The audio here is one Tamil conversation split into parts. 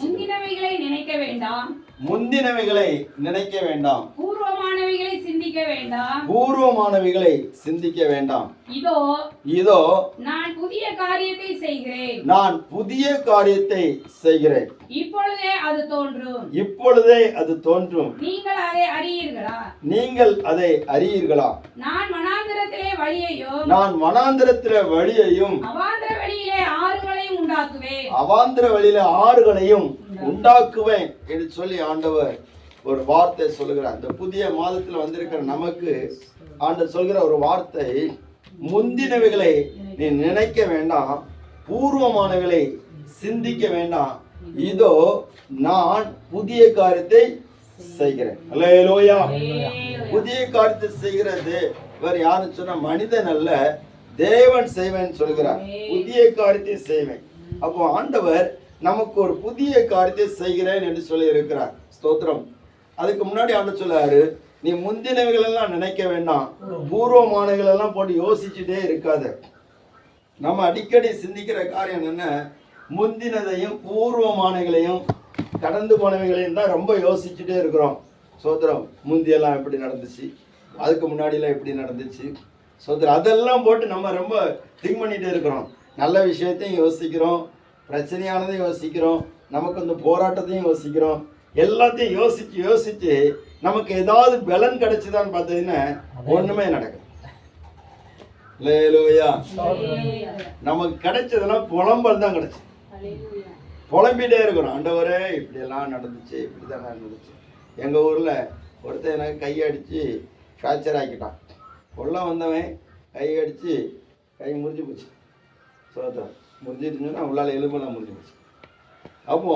முந்தினவைகளை நினைக்க வேண்டாம், முந்தினவைகளை நினைக்க வேண்டாம், பூர்வமானவைகளை சிந்திக்க வேண்டாம், பூர்வமானவைகளை சிந்திக்க வேண்டாம். இதோ இதோ நான் புதிய காரியத்தை செய்கிறேன், நான் புதிய காரியத்தை செய்கிறேன், இப்பொழுதே அது தோன்றும், இப்பொழுதே அது தோன்றும், நீங்கள் அதை அறியீர்களா? நீங்கள் அதை அறியீர்களா? நான் வனாந்திரத்திலே வழியையும், நான் வனாந்திரத்திலே வழியையும், அவாந்திர வழியிலே ஆறுகளையும் உண்டாக்குவேன், அவாந்திர வழியிலே ஆறுகளையும் உண்டாக்குவேன் என்று சொல்லி ஆண்டவர் ஒரு வார்த்தை சொல்லுகிறார். இந்த புதிய மாதத்தில் வந்திருக்கிற நமக்கு ஆண்டவர் சொல்கிற ஒரு வார்த்தை, முந்தினவைகளை நீ நினைக்க வேண்டாம், பூர்வமானவைகளை சிந்திக்க வேண்டாம், இதோ நான் புதிய காரியத்தை செய்கிறேன். அல்லேலூயா. புதிய காரியத்தை செய்கிறது வேற யாரும் சொன்ன மனிதன் அல்ல, தேவன் செய்வேன் சொல்கிறார். புதிய காரியத்தை செய்வேன். அப்போ ஆண்டவர் நமக்கு ஒரு புதிய காரியத்தை செய்கிறேன் என்று சொல்லி இருக்கிறார். ஸ்தோத்திரம். அதுக்கு முன்னாடி ஆண்டவர் சொல்றாரு, நீ முந்தினவைகள் எல்லாம் நினைக்க வேண்டாம், பூர்வமானவைகள் எல்லாம் போட்டு யோசிச்சுட்டே இருக்காத. நம்ம அடிக்கடி சிந்திக்கிற காரியம் என்ன, முந்தினதையும் பூர்வமானவைகளையும் கடந்து போனவைகளையும் தான் ரொம்ப யோசிச்சுட்டே இருக்கிறோம். ஸ்தோத்திரம். முந்தியெல்லாம் எப்படி நடந்துச்சு, அதுக்கு முன்னாடியெல்லாம் எப்படி நடந்துச்சு, ஸ்தோத்திரம். அதெல்லாம் போட்டு நம்ம ரொம்ப திங்க் பண்ணிகிட்டே இருக்கிறோம். நல்ல விஷயத்தையும் யோசிக்கிறோம், பிரச்சனையானதையும் யோசிக்கிறோம், நமக்கு இந்த போராட்டத்தையும் யோசிக்கிறோம். எல்லாத்தையும் யோசிச்சு யோசிச்சு நமக்கு ஏதாவது பலன் கிடைச்சுதான்னு பார்த்தீங்கன்னா ஒண்ணுமே நடக்கும். அல்லேலூயா. நமக்கு கிடைச்சதெல்லாம் புலம்பல் தான் கிடைச்சு. புலம்பிட்டே இருக்கிறோம், ஆண்டவரே இப்படியெல்லாம் நடந்துச்சு, இப்படிதான் நடந்துச்சு. எங்க ஊர்ல ஒருத்தன் எனக்கு கையடிச்சு ஃப்ராக்சர் ஆக்கிட்டான். கொள்ள வந்தவன் கையடிச்சு கை முறிஞ்சு போச்சு. சோதரம் முறிஞ்சிருச்சுன்னா உள்ளால எலும்பெல்லாம் முறிஞ்சு போச்சு. அப்போ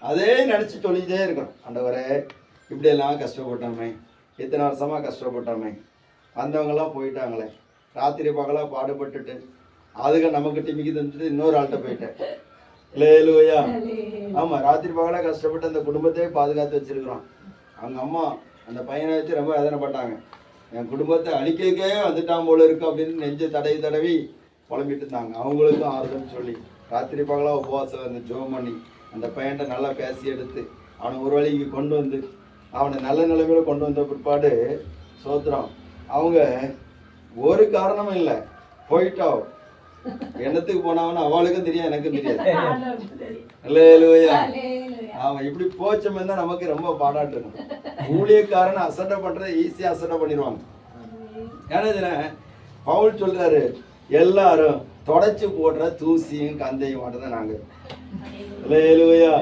அதே நினச்சி சொல்லிக்கிட்டே இருக்கிறோம், ஆண்டவரே இப்படியெல்லாம் கஷ்டப்பட்டோமே, இத்தனை வருஷமாக கஷ்டப்பட்டோமே, வந்தவங்கெல்லாம் போயிட்டாங்களே, ராத்திரி பகலாக பாடுபட்டுட்டு அதுக்கு நமக்கு டிமிக்கி தந்துட்டு இன்னொரு ஆள்கிட்ட போயிட்டேன். அல்லேலூயா. ஆமாம், ராத்திரி பகலாக கஷ்டப்பட்டு அந்த குடும்பத்தையே பாதுகாத்து வச்சிருக்கிறோம். அவங்க அம்மா அந்த பையனை வச்சு ரொம்ப வேதனைப்பட்டாங்க. என் குடும்பத்தை அழிக்கே வந்துட்டான் போல இருக்கு அப்படின்னு நெஞ்சை தடவி தடவி புலம்பிட்டு இருந்தாங்க. அவங்களுக்கும் ஆறுதல் சொல்லி ராத்திரி பகலாக உபவாசம் வந்து ஜெபம் பண்ணி அந்த பையன்கிட்ட நல்லா பேசி எடுத்து அவனை ஒரு வழிக்கு கொண்டு வந்து அவனை நல்ல நிலைமையில கொண்டு வந்த பிற்பாடு சோத்திரம் அவங்க ஒரு காரணமும் இல்லை, போயிட்டா என்னத்துக்கு போனாவன்னு அவளுக்கும் தெரியும், எனக்கும் தெரியாது. அல்லேலூயா. அவன் இப்படி போச்சமே தான் நமக்கு ரொம்ப பாராட்டு இருக்கும். ஊழியக்காரனை அசட்டை பண்றதை ஈஸியா அசட்டை பண்ணிடுவாங்க. ஏன்னா பவுல் சொல்றாரு, எல்லாரும் தொடச்சு போடுற தூசியும் கந்தையும் மட்டும்தான் நாங்க. அல்லேலூயா.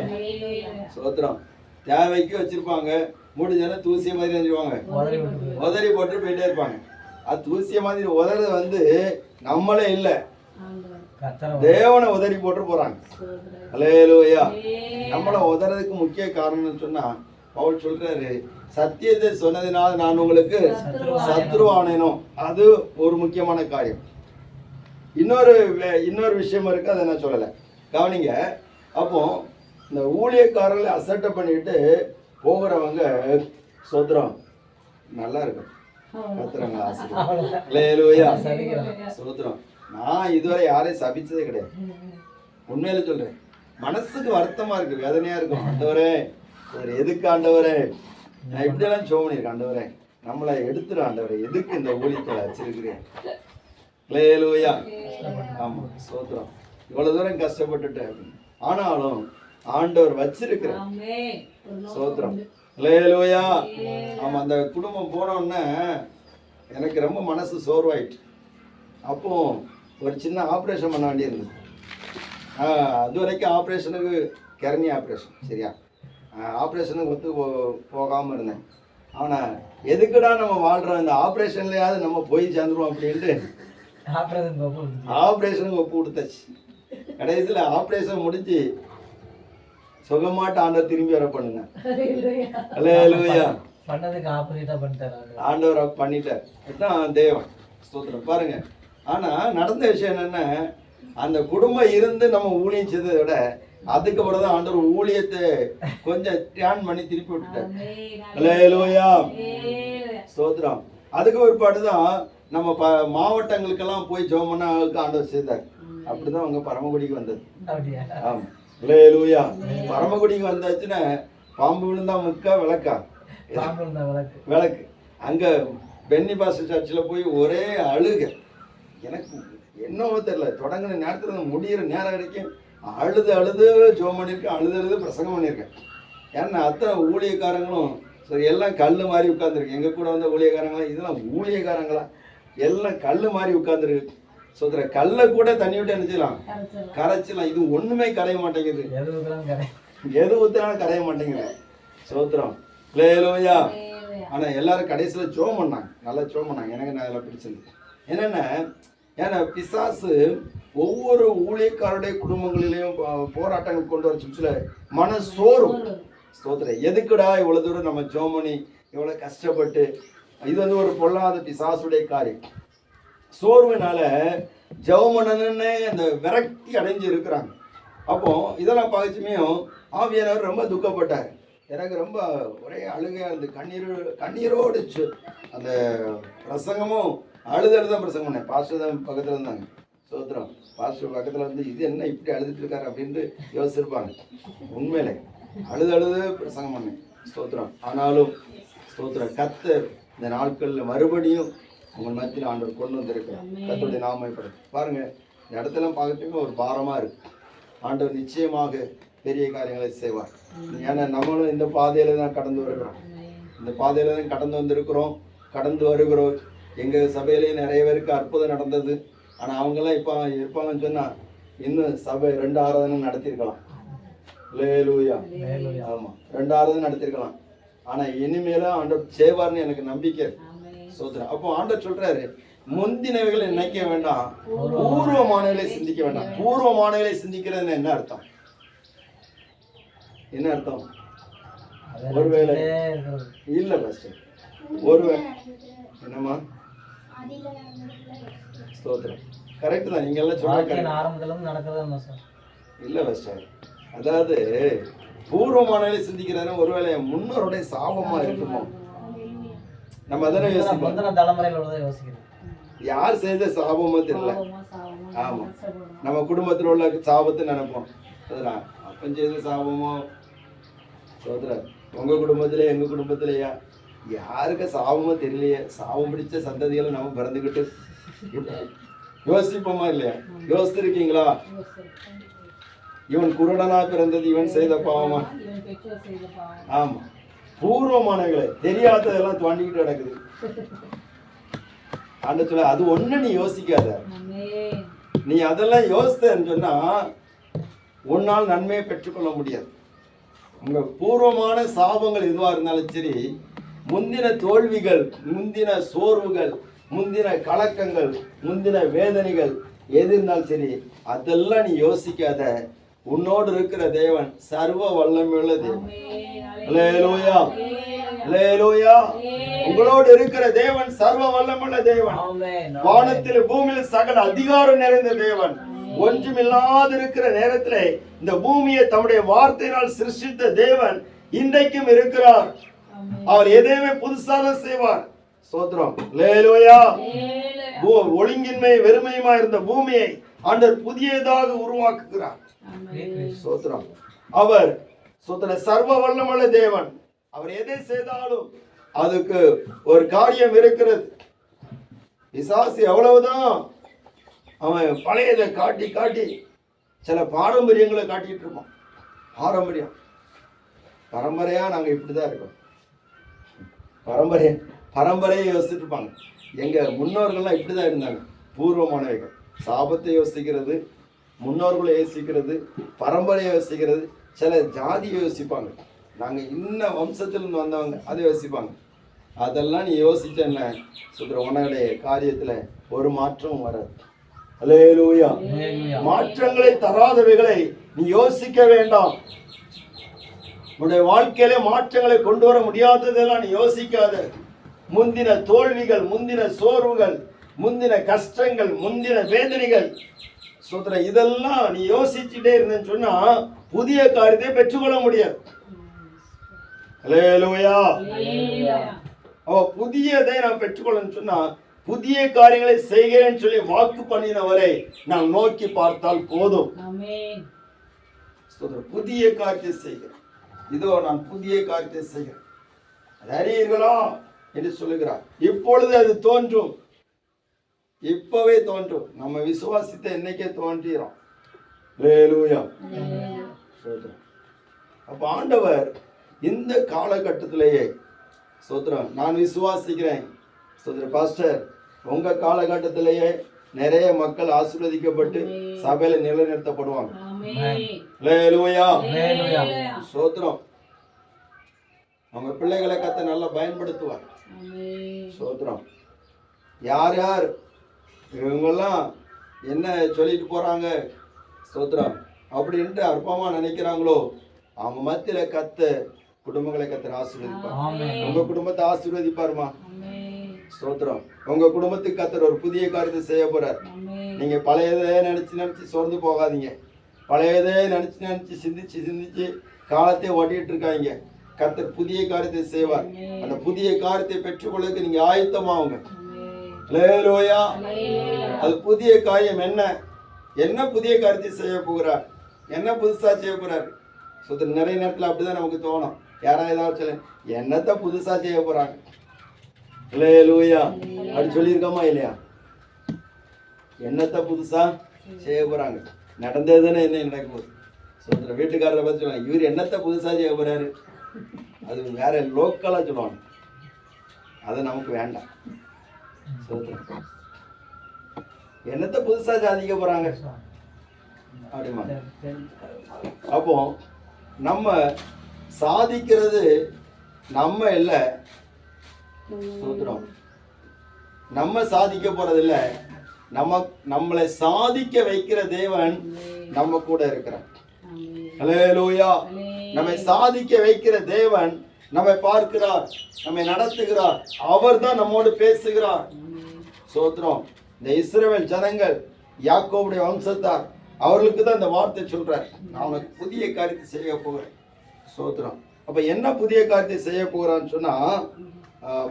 சோத்திரம். தேவைக்கு வச்சிருப்பாங்க, முடிஞ்சா தூசிய மாதிரி வச்சிருவாங்க, உதறி போட்டு போயிட்டே இருப்பாங்க. அது தூசிய மாதிரி உதறது வந்து நம்மளே இல்லை, தேவனை உதறி போட்டு போறாங்க. அல்லேலூயா. நம்மளை உதறதுக்கு முக்கிய காரணம்னு சொன்னா பவுல் சொல்றாரு, சத்தியத்தை சொன்னதினால் நான் உங்களுக்கு சத்ருவானேனோ, அது ஒரு முக்கியமான காரியம். இன்னொரு விஷயம் இருக்கு, அதை நான் சொல்லலை, கவனிங்க. அப்போ இந்த ஊழியக்காரர்களை அசட்டை பண்ணிட்டு போகிறவங்க சோத்திரம் நல்லா இருக்கும், கத்துறாங்க ஆசீர்வாதம். சோத்திரம். நான் இதுவரை யாரையும் சபிச்சதே கிடையாது, உண்மையில சொல்றேன். மனசுக்கு வருத்தமா இருக்கு, வேதனையா இருக்கும். ஆண்டவரே எதுக்கு ஆண்டவரே நான் இப்படியெல்லாம் ஷோ பண்ணியிருக்கேன், ஆண்டவரே நம்மளை எடுத்துடும், ஆண்டவரே எதுக்கு இந்த ஊழியத்தை வச்சிருக்கிறேன். அல்லேலூயா. ஆமா, சோத்திரம். இவ்வளவு தூரம் கஷ்டப்பட்டுட்டேன், ஆனாலும் ஆண்டவர் வச்சிருக்கிறேன். சோத்திரம். அல்லேலூயா. ஆமா, அந்த குடும்பம் போனோடனே எனக்கு ரொம்ப மனசு சோர்வாயிட்டு. அப்போ ஒரு சின்ன ஆப்ரேஷன் பண்ண வேண்டியிருந்தது. அது வரைக்கும் ஆப்ரேஷனுக்கு கரணி ஆப்ரேஷன், சரியா, ஆப்ரேஷனுக்கு ஒத்து போகாமல் இருந்தேன். ஆனால் எதுக்குடா நம்ம வாழ்கிறோம், இந்த ஆப்ரேஷன்லையாவது நம்ம போய் சேர்ந்துருவோம் அப்படின்ட்டு ஆப்ரேஷனுக்கு ஒப்பு கொடுத்தாச்சு. கடைசியில் ஆப்ரேஷன் முடிஞ்சு சுகமாட்ட ஆண்டவர் திரும்பி வர பண்ணுங்க. அல்லேலூயா. ஆண்டவர் பண்ணிட்டார், இதுதான் தேவன். ஸ்தோத்திரம். பாருங்க, ஆனா நடந்த விஷயம் என்னன்னா, அந்த குடும்பம் இருந்து நம்ம ஊழியம் செய்ததை விட அதுக்கப்புறம் தான் ஆண்டவர் ஊழியத்தை கொஞ்சம் தியான் பண்ணி திருப்பி விட்டுட்டார். அல்லேலூயா. ஸ்தோத்திரம். அதுக்கு ஒரு பாடுதான் நம்ம மாவட்டங்களுக்கெல்லாம் போய் ஜெபம் பண்ண ஆண்டவர் செய்தார். அப்படிதான் அவங்க பரமக்குடிக்கு வந்தது. அப்படியா? ஆமா, அல்லேலூயா. பரமக்குடிக்கு வந்தாச்சுன்னா பாம்பு விழுந்தா முக்கா விளக்கா பாம்பு இந்த விளக்கு. விளக்கு. அங்க பென்னி பாஸ்டர் சர்ச்சில் போய் ஒரே அழுக. எனக்கு என்னவோ தெரியல, தொடங்கின நேரத்துல இருந்து முடியிற நேரம் வரைக்கும் அழுது அழுது ஜோம் பண்ணியிருக்கேன், அழுது அழுது பிரசங்கம் பண்ணியிருக்கேன். ஏன்னா அத்தனை ஊழியக்காரங்களும் சரி எல்லாம் கல் மாதிரி உட்காந்துருக்கு. எங்க கூட வந்த ஊழியக்காரங்களா இதெல்லாம் ஊழியக்காரங்களா எல்லாம் கல் மாதிரி உட்காந்துருக்கு. சொல்ற கல்லை கூட தண்ணி விட்டு என்ன செய்யலாம், கரைச்சிடலாம். இது ஒண்ணுமே கரைய மாட்டேங்குது, எது ஊத்தினாலும் கரைய மாட்டேங்குது. சோத்திரம், அல்லேலூயா. ஆனா எல்லாரும் கடைசியில ஜோம் பண்ணாங்க, நல்லா ஜோம் பண்ணாங்க. எனக்கு நான் அதெல்லாம் பிடிச்சிருக்கு. என்னன்னா, ஏன்னா பிசாசு ஒவ்வொரு ஊழியக்காரருடைய குடும்பங்களிலையும் போராட்டங்கள் கொண்டு வர சுற்றுல மன சோர்வு. ஸ்தோத்திரம். எதுக்குடா இவ்வளவு தூரம் நம்ம ஜோம் பண்ணி இவ்வளவு கஷ்டப்பட்டு, இது வந்து ஒரு பொல்லாத பிசாசுடைய காரியம். சோர்வுனால ஜெபம் பண்ணணுன்னு அந்த விரக்தி அடைஞ்சு இருக்கிறாங்க. அப்போ இதெல்லாம் பார்த்துமையும் ஆவியானவர் ரொம்ப துக்கப்பட்டார். எனக்கு ரொம்ப ஒரே அழுகையாக இருந்து கண்ணீரோடு அந்த பிரசங்கமும் அழுதான் பிரசங்கம் பண்ணேன். பாஸ்டர் தான் பக்கத்தில் இருந்தாங்க. சோத்திரம். பாஸ்டர் பக்கத்தில் வந்து இது என்ன இப்படி அழுதுட்டு இருக்காரு அப்படின்ட்டு யோசிச்சிருப்பாங்க. உண்மையிலே அழுது பிரசங்கம் பண்ணேன். ஸ்தோத்திரம். ஆனாலும் ஸ்தோத்திரம், கர்த்தர் இந்த நாட்களில் மறுபடியும் உங்கள் மத்தியில் ஆண்டவர் கொண்டு வந்திருக்கிறார். கர்த்தருடைய நாமம் பாருங்க. இந்த இடத்தெல்லாம் பார்க்கறதுக்கு ஒரு பாரமாக இருக்கு. ஆண்டவர் நிச்சயமாக பெரிய காரியங்களை செய்வார். ஏன்னா நம்மளும் இந்த பாதையில தான் கடந்து வருகிறோம், இந்த பாதையில தான் கடந்து வந்திருக்கிறோம், கடந்து வருகிறோம். எங்கள் சபையிலேயே நிறைய பேருக்கு அற்புதம் நடந்தது. ஆனால் அவங்கெல்லாம் இப்போ இருப்பாங்கன்னு சொன்னால் இன்னும் சபை 2 ஆராதனை நடத்தியிருக்கலாம். அல்லேலூயா. ஆமாம், 2 ஆராதனை நடத்தியிருக்கலாம். ஆனால் இனிமேலும் ஆண்டவர் செய்வார்னு எனக்கு நம்பிக்கை. சோதனை. அப்போ ஆண்டவர் சொல்றாரு, முந்தினவைகளை நினைக்க வேண்டாம், பூர்வமானவைகளை சிந்திக்க வேண்டாம். பூர்வமானவைகளை சிந்திக்கிறதுன்னு என்ன அர்த்தம்? என்ன அர்த்தம்? ஒருவேளை இல்ல பாஸ்டர், ஒருவேளை என்னம்மா ஸ்தோத்திரம், கரெக்ட் தான் நீங்க எல்லாம் சொல்ற ஆரம்பத்துல நடக்கிறதா சார்? இல்ல பாஸ்டர், அதாவது பூர்வமானவைகளை சிந்திக்கிறதுனா ஒருவேளை முன்னோருடைய சாபமா இருக்குமோ, நம்ம அதனை யோசிப்போம். தலைமுறையில் உள்ளதை யோசிக்கிறோம். யார் செய்த சாபமோ தெரியல. ஆமா, நம்ம குடும்பத்தில் உள்ள சாபத்தை நினைப்போம். அப்பன் செய்த சாபமோ சோதர, உங்க குடும்பத்திலே எங்க குடும்பத்திலேயா யாருக்கு சாபமோ தெரியலையே, சாபம் பிடிச்ச சந்ததிகளை நம்ம பிறந்துக்கிட்டு யோசிப்போமா இல்லையா? யோசிச்சிருக்கீங்களா? இவன் குருடனா பிறந்தது இவன் செய்த பாவமா? ஆமா, பூர்வமானவைகளை தெரியாததெல்லாம் தோண்டிக்கிட்டு கிடக்குது. ஆண்டு சொல்ல, அது ஒண்ணு நீ யோசிக்காத. நீ அதெல்லாம் யோசித்தன்னு சொன்னா உன்னால் நன்மையை பெற்றுக்கொள்ள முடியாது. உங்க பூர்வமான சாபங்கள் எதுவா இருந்தாலும் சரி, முந்தின தோல்விகள், முந்தின சோர்வுகள், முந்தின கலக்கங்கள், முந்தின வேதனைகள் எது இருந்தாலும் சரி, அதெல்லாம் நீ யோசிக்காத. உன்னோடு இருக்கிற தேவன் சர்வ வல்லமையுள்ள தேவன். அல்லேலூயா, அல்லேலூயா. உங்களோடு இருக்கிற தேவன் சர்வ வல்லமையுள்ள தேவன். வானத்தில் பூமியில் சகல அதிகாரம் நிறைந்த தேவன். ஒன்றுமில்லாத இருக்கிற நேரத்திலே இந்த பூமியை தம்முடைய வார்த்தையினால் சிருஷ்டித்த தேவன் இன்றைக்கும் இருக்கிறார். அவர் எதையுமே புதுசாக செய்வார். சோத்ரம், அல்லேலூயா. ஒழுங்கின்மை வெறுமையுமா இருந்த பூமியை ஆண்டவர் புதியதாக உருவாக்குகிறார். சோத்ரம். அவர் சர்வ வல்லமையுள்ள தேவன். அவர் எதை செய்தாலும் அதுக்கு ஒரு காரியம் இருக்கிறது. பிசாசு எவ்வளவுதான் அவன் பழையதை காட்டி காட்டி சில பாரம்பரியங்களை காட்டிட்டு இருப்பான். பாரம்பரியம் பரம்பரையா நாங்க இப்படிதான் இருக்கோம், பரம்பரையை யோசிச்சுட்டு இருப்பாங்க. எங்க முன்னோர்கள்லாம் இப்படிதான் இருந்தாங்க. பூர்வமானவைகள் சாபத்தை யோசிக்கிறது, முன்னோர்களை யோசிக்கிறது, பரம்பரையை யோசிக்கிறது, சில ஜாதியை யோசிப்பாங்க. நாங்க இன்ன வம்சத்திலிருந்து வந்தவங்க அதை யோசிப்பாங்க. அதெல்லாம் நீ யோசிச்சேன்ன சொல்ற உன்னுடைய காரியத்துல ஒரு மாற்றமும் வராது. அல்லேலூயா. மாற்றங்களை தராதவைகளை நீ யோசிக்க வேண்டாம். உன்னுடைய வாழ்க்கையிலே மாற்றங்களை கொண்டு வர முடியாததெல்லாம் நீ யோசிக்காத. முந்தின தோல்விகள், முந்தின சோர்வுகள், முந்தின கஷ்டங்கள், முந்தின வேதனைகள் சொல்ற இதெல்லாம் நீ யோசிச்சுட்டே இருந்தேன்னு சொன்னா புதிய காரியத்தை பெற்றுக்கொள்ள முடியாது. அல்லேலூயா. அவ புதியதை நான் பெற்றுக்கொள்ளன்னு சொன்னா புதிய காரியங்களை செய்கிறேன்னு சொல்லி வாக்கு பண்ணினவரை நான் நோக்கி பார்த்தால் போதும். ஆமென். ஸ்தோத்திரம். புதிய காரியத்தை செய்கிறேன், இதோ நான் புதிய காரியத்தை செய்கிறேன், அதை அறியீர்களா என்று சொல்லுகிறார். இப்பொழுது அது தோன்றும், இப்பவே தோன்றும். நம்ம விசுவாசித்த என்னைக்கே தோன்றிடும். அல்லேலூயா. ஸ்தோத்திரம். அப்ப ஆண்டவர் இந்த காலகட்டத்திலேயே ஸ்தோத்திரம் நான் விசுவாசிக்கிறேன். ஸ்தோத்திரம் பாஸ்டர், உங்க காலகட்டத்திலேயே நிறைய மக்கள் ஆசீர்வதிக்கப்பட்டு சபையில நிலைநிறுத்தப்படுவாங்க. அல்லேலூயா. ஸ்தோத்திரம். அவங்க பிள்ளைகளை கத்த நல்லா பயன்படுத்துவார். ஸ்தோத்திரம். யார் யார் இவங்கெல்லாம் என்ன சொல்லிட்டு போறாங்க ஸ்தோத்திரம் அப்படின்ட்டு அற்பமா நினைக்கிறாங்களோ அவங்க மத்தியில கத்த குடும்பங்களை கத்தர் ஆசீர்வதிப்பார். உங்க குடும்பத்தை ஆசீர்வதிப்பாருமா. ஸ்தோத்திரம். உங்க குடும்பத்துக்கு கத்தர் ஒரு புதிய காரியத்தை செய்ய போறார். நீங்க பழையதே நினைச்சு நினைச்சு சோர்ந்து போகாதீங்க. பழையதே நினைச்சு நினைச்சு சிந்திச்சு சிந்திச்சு காலத்தை ஓட்டிட்டு இருக்காங்க. கத்தர் புதிய காரியத்தை செய்வார். அந்த புதிய காரியத்தை பெற்றுக்கொள்ளுக்கு நீங்க ஆயத்தமாவுங்க. அல்லேலூயா. அது புதிய காரியம் என்ன? என்ன புதிய காரியத்தை செய்ய போகிறார்? என்ன புதுசா செய்ய போறார்? சுத்தம் நிறைய நேரத்தில் அப்படிதான் நமக்கு தோணும். யாரா ஏதாவது சொல்ல என்னத்த புதுசா செய்ய போறாங்க? அல்லேலூயா. அப்படி சொல்லியிருக்கோமா இல்லையா? என்னத்த புதுசா செய்ய போறாங்க? நடந்ததுன்னு என்ன நடக்க போகுது? சொல்ற வீட்டுக்காரரை பத்தி சொல்லுவாங்க, இவர் என்னத்த புதுசா செய்ய போறாரு. அது வேற லோக்கலா சொல்லுவாங்க. அது நமக்கு வேண்டாம். என்னத்த புதுசா சாதிக்க போறாங்க அப்படிமா. அப்போ நம்ம சாதிக்கிறது நம்ம இல்ல. சூத்திரம். நம்ம சாதிக்க போறது இல்ல. நம்மளை சாதிக்க வைக்கிற தேவன் நம்ம கூட இருக்கிறார். அல்லேலூயா. நம்மை சாதிக்க வைக்கிற தேவன் நம்மை பார்க்கிறார், நம்மை நடத்துகிறார். அவர் தான் நம்மோடு பேசுகிறார். சோத்திரம். இந்த இஸ்ரவேல் ஜனங்கள் யாக்கோபுடைய வம்சத்தார் அவர்களுக்கு தான் இந்த வார்த்தை சொல்றார், நான் உனக்கு புதிய காரியத்தை செய்ய போகிறேன். சோத்திரம். அப்ப என்ன புதிய காரியத்தை செய்ய போகிறான்னு சொன்னா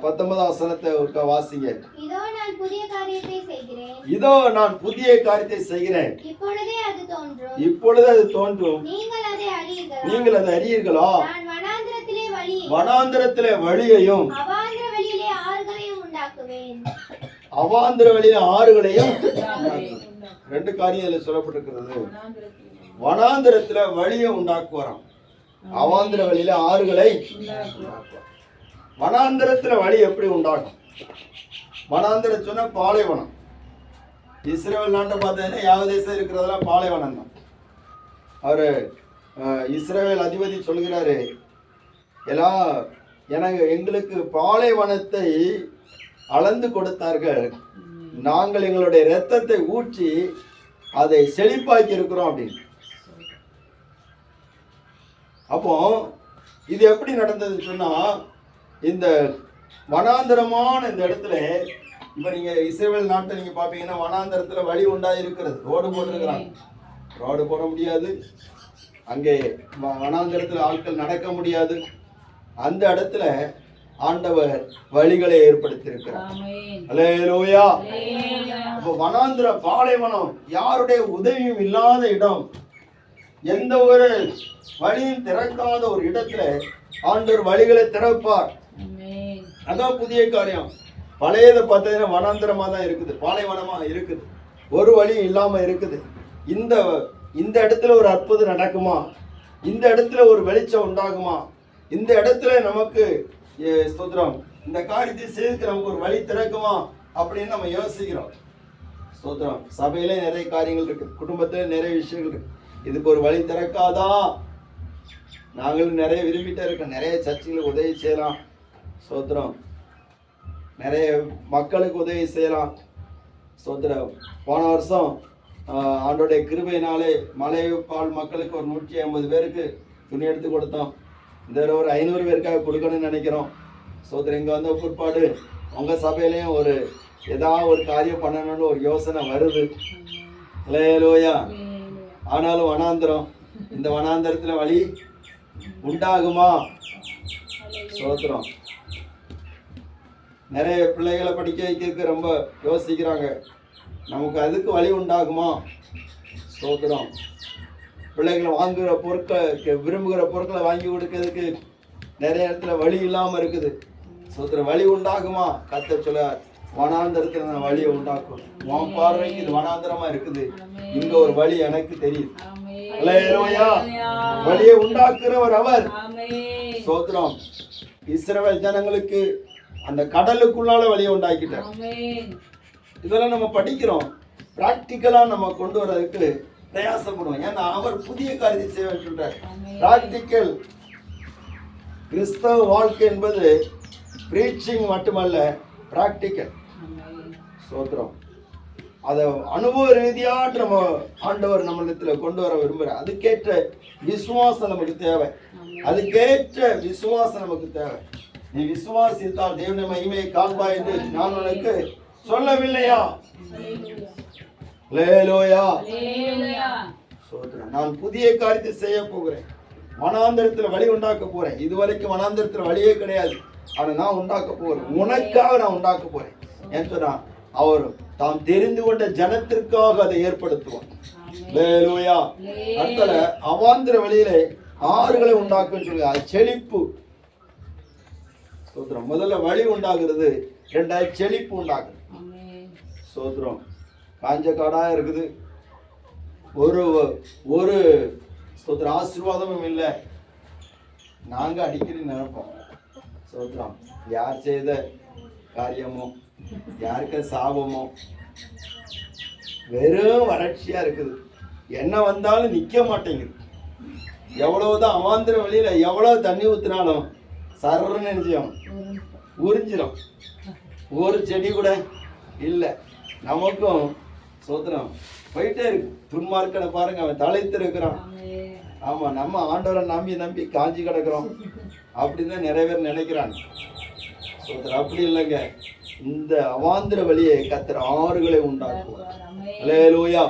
19ஆம் வசனத்தை வாசிங்க. இதோ நான் புதிய காரியத்தை செய்கிறேன், இதோ நான் புதிய காரியத்தை செய்கிறேன், இப்பொழுதே அது தோன்றும், இப்பொழுது அது தோன்றும், நீங்கள் அதை அறியீர்களா? நீங்கள் அதை அறியீர்களா? நான் வனாந்திரத்திலே வழியையும் வனாந்திரத்திலே வழியையும் அவாந்திர வழியிலே ஆறுகளையும் உண்டாக்குவேன். அவாந்திர வழியில ஆறுகளையும். ரெண்டு காரியம் இதுல சொல்லப்பட்டிருக்கிறது. வனாந்திரத்துல வழியை உண்டாக்குவாராம், அவாந்திர வழியில ஆறுகளை. வனாந்திரத்துல வழி எப்படி உண்டாகும்? வனாந்திரம் சொன்னா பாலைவனம். இஸ்ரேல் நாட்டை பார்த்தீங்கன்னா யாவதேசம் இருக்கிறதெல்லாம் பாலைவனம் தான். அவரு இஸ்ரேல் அதிபதி சொல்கிறாரு, எல்லாம் எங்களுக்கு பாலைவனத்தை அளந்து கொடுத்தார்கள், நாங்கள் எங்களுடைய இரத்தத்தை ஊற்றி அதை செழிப்பாக்கி இருக்கிறோம் அப்படின்னு. அப்போ இது எப்படி நடந்ததுன்னு சொன்னா, இந்த வனாந்தரமான இந்த இடத்துல இப்ப நீங்க இஸ்ரேல் நாட்டை நீங்க பாப்பீங்கன்னா வனாந்தரத்துல வழி உண்டாகி இருக்கிறது, ரோடு போட்டிருக்கிறாங்க. ரோடு போட முடியாது, அங்கே வனாந்தரத்துல ஆட்கள் நடக்க முடியாது. அந்த இடத்துல ஆண்டவர் வழிகளை ஏற்படுத்தியிருக்கிறார். அல்லேலூயா. அப்ப வனாந்திர பாலைவனம், யாருடைய உதவியும் இல்லாத இடம், எந்த ஒரு வழியும் திறக்காத ஒரு இடத்துல ஆண்டவர் வழிகளை திறப்பார். அதான் புதிய காரியம். பழையதை பார்த்தீங்கன்னா வனாந்திரமா தான் இருக்குது, பாலைவனமா இருக்குது, ஒரு வழியும் இல்லாம இருக்குது. இந்த இடத்துல ஒரு அற்புதம் நடக்குமா? இந்த இடத்துல ஒரு வெளிச்சம் உண்டாகுமா? இந்த இடத்துல நமக்கு ஸ்தோத்திரம் இந்த காரியத்தை செய்து நமக்கு ஒரு வழி திறக்குமா அப்படின்னு நம்ம யோசிக்கிறோம். ஸ்தோத்திரம். சபையில நிறைய காரியங்கள் இருக்கு, குடும்பத்துல நிறைய விஷயங்கள் இருக்கு. இதுக்கு ஒரு வழி திறக்காதா? நாங்களும் நிறைய விரும்பிட்டே இருக்கோம், நிறைய சர்ச்சுகளுக்கு உதவி செய்யலாம். ஸ்தோத்திரம். நிறைய மக்களுக்கு உதவி செய்யலாம். ஸ்தோத்திரம். போன வருஷம் ஆண்டோடைய கிருபையினாலே மலைப்பால் மக்களுக்கு ஒரு 150 பேருக்கு துணி எடுத்து கொடுத்தோம். இந்த ஒரு 500 பேருக்காக கொடுக்கணும்னு நினைக்கிறோம். ஸ்தோத்திரம். இங்கே வந்த பிற்பாடு உங்கள் சபையிலையும் ஒரு ஏதாவது ஒரு காரியம் பண்ணணும்னு ஒரு யோசனை வருது. அல்லேலூயா. ஆனாலும் வனாந்திரம், இந்த வனாந்திரத்தில் வழி உண்டாகுமா? ஸ்தோத்திரம். நிறைய பிள்ளைகளை படிக்க வைக்கிறதுக்கு ரொம்ப யோசிக்கிறாங்க. நமக்கு அதுக்கு வழி உண்டாகுமா? ஸ்தோத்திரம். பிள்ளைகளை வாங்குகிற பொருட்களை, விரும்புகிற பொருட்களை வாங்கி கொடுக்கறதுக்கு நிறைய இடத்துல வழி இல்லாமல் இருக்குது. ஸ்தோத்திரம். வழி உண்டாகுமா? கர்த்தர் சொல்ல, வனாந்தரத்தில் நான் வழியை உண்டாக்கும். உன் பார்வைக்கு இது வனாந்தரமா இருக்குது, இங்க ஒரு வழி எனக்கு தெரியுது. அல்லேலூயா. வழியை உண்டாக்குறவர் அவர். ஸ்தோத்திரம். இஸ்ரவேல் ஜனங்களுக்கு அந்த கடலுக்குள்ளால வழியை உண்டாக்கிட்டார். இதெல்லாம் நம்ம படிக்கிறோம், பிராக்டிக்கலா நம்ம கொண்டு வர்றதுக்கு பிரயாசப்படுவோம். ஏன்னா அவர் புதிய காரியத்தை செய்ய சொல்றார். பிராக்டிக்கல் கிறிஸ்தவ வாழ்க்கை என்பது பிரீச்சிங் மட்டுமல்ல, பிராக்டிக்கல். ஸ்தோத்திரம். அதை அனுபவ ரீதியாக நம்ம ஆண்டவர் நம்மளிடத்துல கொண்டு வர விரும்புகிறார். அதுக்கேற்ற விசுவாசம் நமக்கு தேவை. அதுக்கேற்ற விசுவாசம் நமக்கு தேவை. நீ விசுவாசித்தால் தேவனுடைய மகிமையை காண்பாய் என்று நான் உனக்கு சொல்லவில்லையா? அல்லேலூயா. நான் புதிய காரியத்தை செய்ய போகிறேன். வனாந்தரத்துல வழி உண்டாக்க போறேன். இதுவரைக்கும் வனாந்தரத்துல வழியே கிடையாது, ஆனா நான் உண்டாக்க போறேன். உனக்காக நான் உண்டாக்க போறேன் என்று சொன்னா, அவர் தாம் தெரிந்து கொண்ட ஜனத்திற்காக அதை ஏற்படுத்துவார். அல்லேலூயா. அடுத்தல அவாந்திர வழியிலே ஆறுகளை உண்டாக்குன்னு சொல்லி, அது செழிப்பு. சோத்திரம். முதல்ல வழி உண்டாகிறது, இரண்டாவது செழிப்பு உண்டாகுது. சோத்திரம். காஞ்ச காடா இருக்குது, ஒரு ஒரு சோத்திரம் ஆசீர்வாதமும் இல்லை. நாங்க அடிக்கடி நினைப்போம், சோத்திரம், யார் செய்த காரியமோ, யாருக்கு சாபமோ, வெறும் வறட்சியா இருக்குது, என்ன வந்தாலும் நிக்க மாட்டேங்குது. எவ்வளவுதான் அவாந்திர வழியில எவ்வளவு தண்ணி ஊத்தினாலும் சர்ன்னு நினைச்சோம் உறிஞ்சிடும். ஒரு செடி கூட இல்லை. நமக்கும் சோத்திரம் போயிட்டே இருக்கு. துன்மார்க்கனை பாருங்க, அவன் தலைத்து இருக்கிறான். ஆமா, நம்ம ஆண்டவரை நம்பி நம்பி காஞ்சி கிடக்கிறோம் அப்படின்னு தான் நிறைய பேர் நினைக்கிறாங்க. சோத்திரம். அப்படி இல்லைங்க. இந்த அவாந்திர வழியை கர்த்தர் ஆறுகளை உண்டாக்குவார். அல்லேலூயா.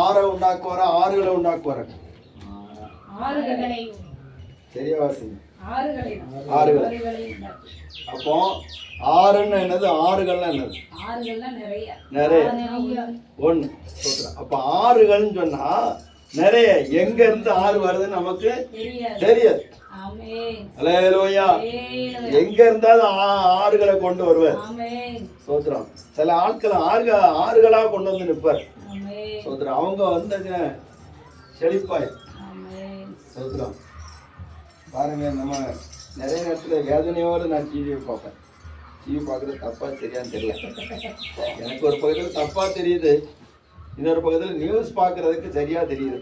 ஆறை உண்டாக்குவாரா, ஆறுகளை உண்டாக்குவார? சரியா வாசிங்க. ஆறுகள். அப்போ ஆறுன்னு என்னது, ஆறுகள்னா என்னது? நிறைய. ஒண்ணு. அப்ப ஆறுகள்னு சொன்னா நிறைய. எங்க இருந்து ஆறு வருதுன்னு நமக்கு தெரியாது. அல்லேலூயா. எங்க இருந்தாலும் ஆறுகளை கொண்டு வருவார். சோத்திரம். சில ஆட்கள் ஆறுகளா கொண்டு வந்து நிற்பார். சோத்திரம். அவங்க வந்து செழிப்பாய். சோத்திரம். பாருங்க, நம்ம நிறைய நேரத்துல வேதனையோடு நான் டிவி பார்ப்பேன். டிவி பார்க்குறது தப்பா சரியான்னு தெரியல. எனக்கு ஒரு பக்கத்துல தப்பா தெரியுது, இன்னொரு பக்கத்துல நியூஸ் பார்க்கறதுக்கு சரியா தெரியுது.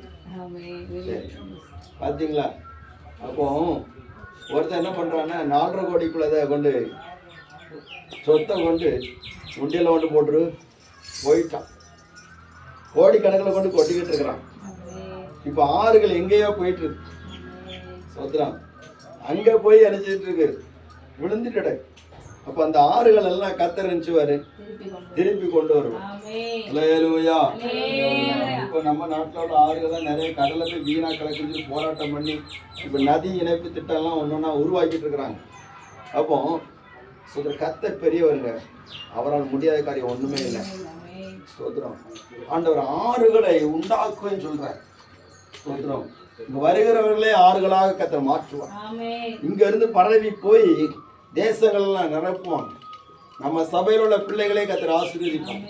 பாத்தீங்களா? அப்போ ஒருத்தன் என்ன பண்றான்னா, 4.5 கோடிக்குள்ளதை கொண்டு சொத்தை கொண்டு உண்டியல கொண்டு போட்டு போயிட்டான். கோடிக்கணக்கில் கொண்டு கொட்டிக்கிட்டு இருக்கிறான். இப்ப ஆறுகள் எங்கேயோ போயிட்டு இருக்கு. சோத்திரம். அங்க போய் அணைச்சிட்டு இருக்கு, விழுந்துட்டு. அப்ப அந்த ஆறுகள் எல்லாம் கர்த்தர் நினைச்சுவாரு, திருப்பி கொண்டு வருவோம். அல்லேலூயா. இப்ப நம்ம நாட்டோட ஆறுகள் நிறைய கடலை போய் வீணா கிடக்குன்னு போராட்டம் பண்ணி இப்ப நதி இணைப்பு திட்டம் எல்லாம் ஒன்னொன்னா உருவாக்கிட்டு இருக்கிறாங்க. அப்போ கர்த்தர் பெரியவருங்க, அவரால் முடியாத காரியம் ஒண்ணுமே இல்லை. ஸ்தோத்திரம். ஆண்டவர் ஆறுகளை உண்டாக்குன்னு சொல்றார். ஸ்தோத்திரம். இங்க வருகிறவர்களே ஆறுகளாக கர்த்தர் மாற்றுவார். இங்க இருந்து பரவி போய் தேசங்கள் எல்லாம் நிரப்புவாங்க. நம்ம சபையில் உள்ள பிள்ளைகளே கர்த்தர் ஆசீர்வதிப்பார்.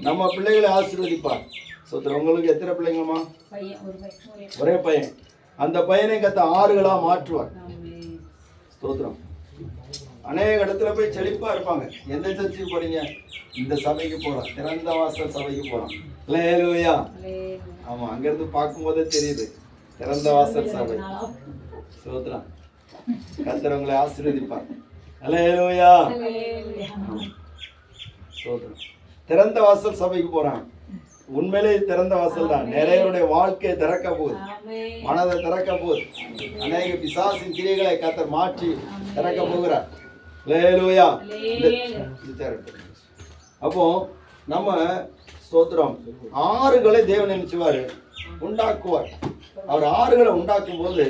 நம்ம பிள்ளைகளை ஆசீர்வதிப்பார். ஸ்தோத்திரம். உங்களுக்கு எத்தனை பிள்ளைங்கம்மா? ஒரே பையன். அந்த பையனை கர்த்தர் ஆறுகளா மாற்றுவார். ஸ்தோத்திரம். அநேக இடத்துல போய் செழிப்பா இருப்பாங்க. எந்த சர்ச்சுக்கு போறீங்க? இந்த சபைக்கு போறோம், திறந்த வாசல் சபைக்கு போறோம். அல்லேலூயா. ஆமா, அங்க இருந்து பார்க்கும் போதே தெரியுது, திறந்த வாசல் சபை. ஸ்தோத்திரம். கர்த்தர் உங்களை ஆசீர்வதிப்பார். அல்லேலூயா. ஸ்தோத்திரம். திறந்த வாசல் சபைக்கு போறான். உண்மையிலே திறந்த வாசல் தான். நிறையருடைய வாழ்க்கையை திறக்க போகுது, மனதை திறக்க போகுது. அநேக பிசாசின் கிரியைகளை கர்த்தர் மாற்றி திறக்க போகிறார். அல்லேலூயா. அப்போ நம்ம ஸ்தோத்திரம், ஆறுகளை தேவன் நினைச்சுவாரு, உண்டாக்குவார். அவர் ஆறுகளை உண்டாக்கும் போது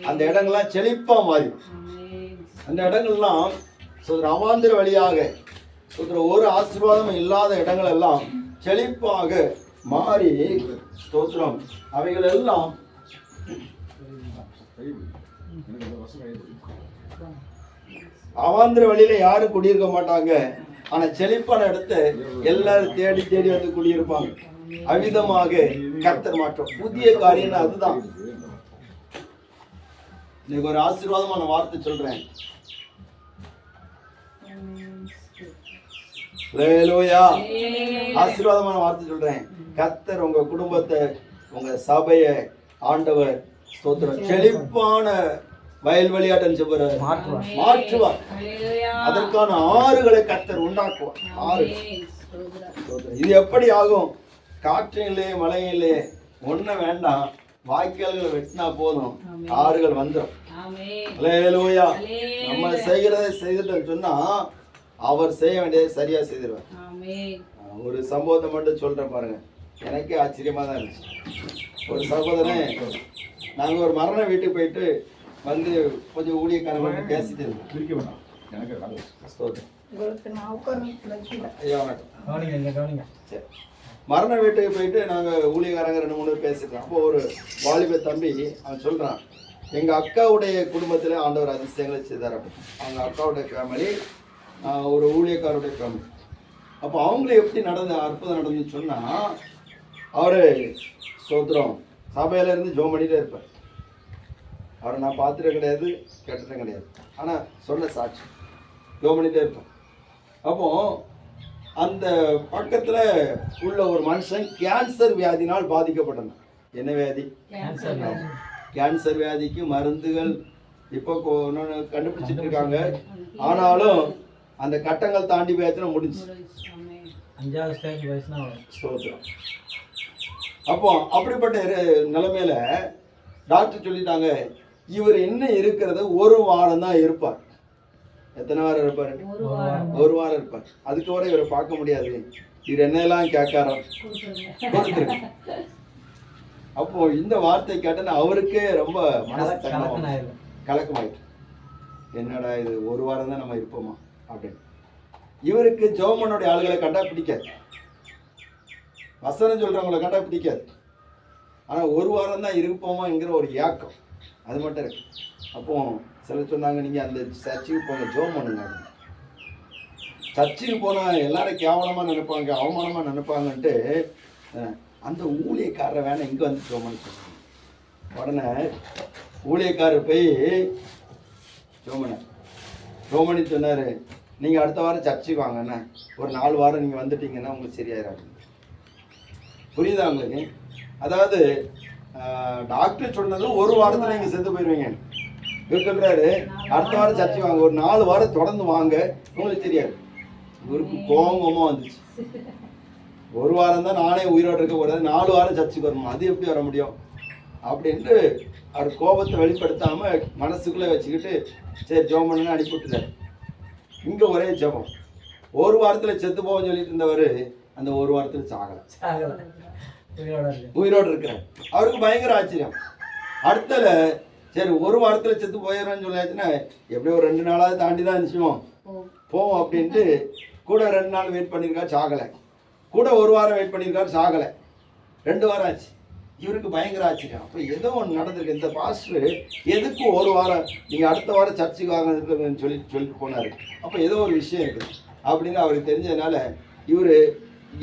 அந்த இடங்கள்லாம் செழிப்பா மாறி, அந்த இடங்கள்லாம் ஸ்தோத்திரம். அவாந்திர வழியாக ஸ்தோத்திரம் ஒரு ஆசீர்வாதம் இல்லாத இடங்கள் எல்லாம் செழிப்பாக மாறி ஸ்தோத்திரம் அவைகள் எல்லாம் அவாந்திர வழியில யாரும் குடியிருக்க மாட்டாங்க. ஆனா செழிப்பான இடத்தை எல்லாரும் தேடி தேடி வந்து குடியிருப்பாங்க. அவ்விதமாக கர்த்தர் மாற்றம் புதிய காரியம் அதுதான். இன்னைக்கு ஒரு ஆசீர்வாதமான வார்த்தை சொல்றேன். ஹல்லேலூயா. ஆசீர்வாதமான வார்த்தை சொல்றேன். கர்த்தர் உங்க குடும்பத்தை உங்க சபையை ஆண்டவர் ஸ்தோத்திரம் செழிப்பான வயல்வெளியாட்டம் மாற்றுவார். அதற்கான ஆறுகளை கர்த்தர் உண்டாக்குவார். ஆறு. இது எப்படி ஆகும்? காற்றிலே மழையிலே ஒண்ணு வேண்டாம், வாய்க்கால்களை வெட்டினா போதும், ஆறுகள் வந்துடும். ஹல்லேலூயா. நம்ம செய்கிறதை செய்துட்டு சொன்னா அவர் செய்ய வேண்டியதை சரியா செய்திருவார். ஒரு சம்பவத்தை மட்டும் சொல்றேன் பாருங்க, எனக்கே ஆச்சரியமா தான் இருந்துச்சு. ஒரு சகோதரன், நாங்க ஒரு மரண வீட்டுக்கு போயிட்டு வந்து கொஞ்சம் ஊழியக்காரங்க பேசிட்டு இருந்தோம். மரண வீட்டுக்கு போயிட்டு நாங்க ஊழியக்காரங்க 2-3 பேர் பேசிட்டோம். அப்போ ஒரு வாலிப தம்பி அவன் சொல்றான், எங்க அக்காவுடைய குடும்பத்துல ஆண்டவர் அதிசயங்களை செய்தார். அப்படி அவங்க அக்காவுடைய ஃபேமிலி ஒரு ஊழியக்காரருடைய ஃபேமிலி. அப்போ அவங்களும் எப்படி அற்புதம் நடந்துன்னு சொன்னா, அவரு ஸ்தோத்திரம் சபையில இருந்து ஜோம் பண்ணிட்டே இருப்பார். அவரை நான் பார்த்துட்டு கிடையாது, கேட்டுட்டேன் கிடையாது, ஆனா சொன்ன சாட்சி ஜோம் பண்ணிட்டே இருப்பார். அப்போ அந்த பக்கத்துல உள்ள ஒரு மனுஷன் கேன்சர் வியாதினால் பாதிக்கப்பட்டான். என்ன வியாதி? கேன்சர் வியாதிக்கு மருந்துகள் இப்போ கண்டுபிடிச்சிட்டு இருக்காங்க. ஆனாலும் அந்த கட்டங்கள் தாண்டி போயாச்சுன்னா முடிஞ்சு 5வது ஸ்டேஜ் வயசுனா ஸ்தோத்திரம். அப்போ அப்படிப்பட்ட நிலைமையில டாக்டர் சொல்லிட்டாங்க, இவர் என்ன இருக்கிறது 1 வாரம் தான் இருப்பார். எத்தனை வாரம் இருப்பார்? 1 வாரம் இருப்பார். அதுக்கு வரை இவரை பார்க்க முடியாது. இவர் என்னெல்லாம் கேட்காரோ கொடுத்துருங்க. அப்போ இந்த வார்த்தை கேட்டேன்னா அவருக்கே ரொம்ப மனசு கலக்கமாயிட்டு, என்னடா இது 1 வாரம் தான் நம்ம இருப்போமா அப்படின்னு. இவருக்கு ஜெபமனுடைய ஆளுகளை கண்டா பிடிக்காது, வசனம் சொல்றவங்களை கண்டா பிடிக்காது. ஆனா 1 வாரம் தான் இருப்போமாங்கிற ஒரு ஏக்கம் அது மட்டும் இருக்கு. அப்போ சிலர் சொன்னாங்க, நீங்க அந்த சர்ச்சுக்கு போங்க, ஜெபம் பண்ணுங்க. சர்ச்சுக்கு போனா எல்லாரும் கேவலமா நினைப்பாங்க, அவமானமா நினைப்பாங்கன்ட்டு அந்த ஊழியக்காரரை வேணா இங்க வந்து ஜெபம் பண்ண சொன்னாங்க. உடனே ஊழியக்காரர் போய் ஜெபம் பண்ணி சொன்னாரு, நீங்க அடுத்த வாரம் சர்ச்சுக்கு வாங்கண்ணா, ஒரு 4 வாரம் நீங்க வந்துட்டீங்கன்னா உங்களுக்கு சரியாயிராது. புரியுதா உங்களுக்கு? அதாவது டாக்டர் சொன்னது 1 வாரத்துல நீங்க செத்து போயிருவீங்க. இவர் சொல்றாரு அடுத்த வாரம் சர்ச்சை வாங்க, ஒரு 4 வாரம் தொடர்ந்து வாங்க, உங்களுக்கு தெரியாது. இவருக்கு கோபமா வந்துச்சு. 1 வாரம் தான் நானே உயிரோடு இருக்க கூடாது, 4 வாரம் சர்ச்சுக்கு வரணும், அது எப்படி வர முடியும் அப்படின்ட்டு அவர் கோபத்தை வெளிப்படுத்தாம மனசுக்குள்ளே வச்சுக்கிட்டு சரி ஜெபம் பண்ணுன்னு அனுப்பிவிட்டுறாரு. இங்க ஒரே ஜெபம். 1 வாரத்துல செத்து போவோம்னு சொல்லிட்டு இருந்தவர் அந்த 1 வாரத்துல சாகல, உயிரோடு இருக்கிறார். அவருக்கு பயங்கர ஆச்சரியம். அடுத்தல சரி 1 வாரத்துல செத்து போயிடுறேன்னு சொல்லியாச்சுன்னா எப்படியோ 2 நாளாவது தாண்டி தான் நிச்சயம் போவோம் அப்படின்ட்டு கூட 2 நாள் வெயிட் பண்ணியிருக்காரு, சாகலை. கூட 1 வாரம் வெயிட் பண்ணியிருக்காரு, சாகலை. 2 வாரம் ஆச்சு. இவருக்கு பயங்கர ஆச்சரியம். அப்போ ஏதோ ஒன்று நடந்திருக்கு. இந்த பாஸ்டர் எதுக்கு 1 வாரம் நீங்கள் அடுத்த வாரம் சர்ச்சுக்கு வாங்கன்னு சொல்லிட்டு போனார். அப்போ ஏதோ ஒரு விஷயம் இருக்குது அப்படின்னு அவருக்கு தெரிஞ்சதுனால இவர்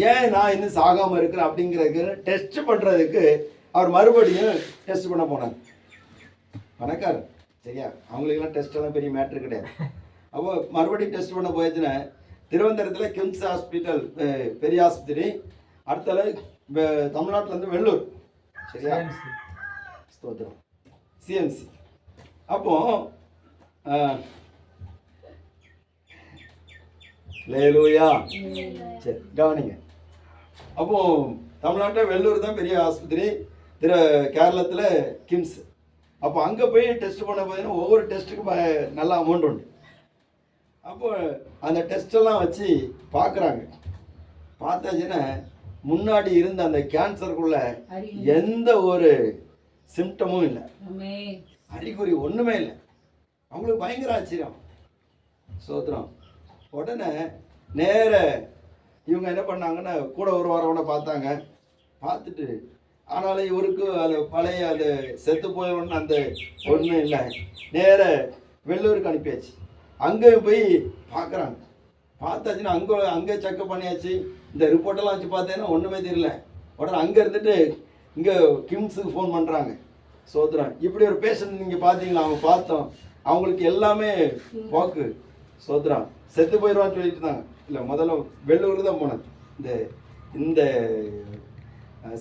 ஏன் நான் இன்னும் சாகாமல் இருக்கிறேன் அப்படிங்கிறதுக்கு டெஸ்ட் பண்ணுறதுக்கு அவர் மறுபடியும் டெஸ்ட் பண்ண போனார். பணக்காரர் சரியா, அவங்களுக்கெல்லாம் டெஸ்ட்டெல்லாம் பெரிய மேட்ரு கிடையாது. அப்போ மறுபடியும் டெஸ்ட் பண்ண போயிடுச்சுன்னா திருவனந்தபுரத்தில் கிம்ஸ் ஹாஸ்பிட்டல் பெரிய ஆஸ்பத்திரி, அடுத்தல தமிழ்நாட்டிலேருந்து வெள்ளூர் சரியா ஸ்தோத்திரம் சிஎம்சி. அப்போ லேலூயா சரி கவனிங்க. அப்போ தமிழ்நாட்டில் வெள்ளூர் தான் பெரிய ஆஸ்பத்திரி, கேரளத்தில் கிம்ஸ். அப்போ அங்கே போய் டெஸ்ட் பண்ண போதுன்னா ஒவ்வொரு டெஸ்ட்டுக்கும் நல்ல அமௌண்ட் உண்டு. அப்போ அந்த டெஸ்டெல்லாம் வச்சு பார்க்குறாங்க. பார்த்தாச்சுன்னா முன்னாடி இருந்த அந்த கேன்சருக்குள்ள எந்த ஒரு சிம்டமும் இல்லை, அறிகுறி ஒன்றுமே இல்லை. அவங்களுக்கு பயங்கர ஆச்சரியம். சோத்திரம். உடனே நேர இவங்க என்ன பண்ணாங்கன்னா கூட ஒரு வரவனை பார்த்தாங்க. பார்த்துட்டு ஆனாலும் இவருக்கு அது பழைய அது செத்து போயவொன்னு அந்த ஒன்றும் இல்லை. நேர வெள்ளூருக்கு அனுப்பியாச்சு. அங்கே போய் பார்க்குறாங்க. பார்த்தாச்சுன்னா அங்கே செக்கப் பண்ணியாச்சு. இந்த ரிப்போர்ட்டெல்லாம் வச்சு பார்த்தேன்னா ஒன்றுமே தெரியல. உடனே அங்கே இருந்துட்டு இங்கே கிம்ஸுக்கு ஃபோன் பண்ணுறாங்க. சோத்திரம். இப்படி ஒரு பேஷண்ட் நீங்கள் பார்த்தீங்களா? அவங்க பார்த்தோம், அவங்களுக்கு எல்லாமே போக்கு. சோத்திரம். செத்து போயிடுவான்னு சொல்லிட்டு இருந்தாங்க. இல்லை, முதல்ல வெள்ளூருக்கு தான் போனேன். இந்த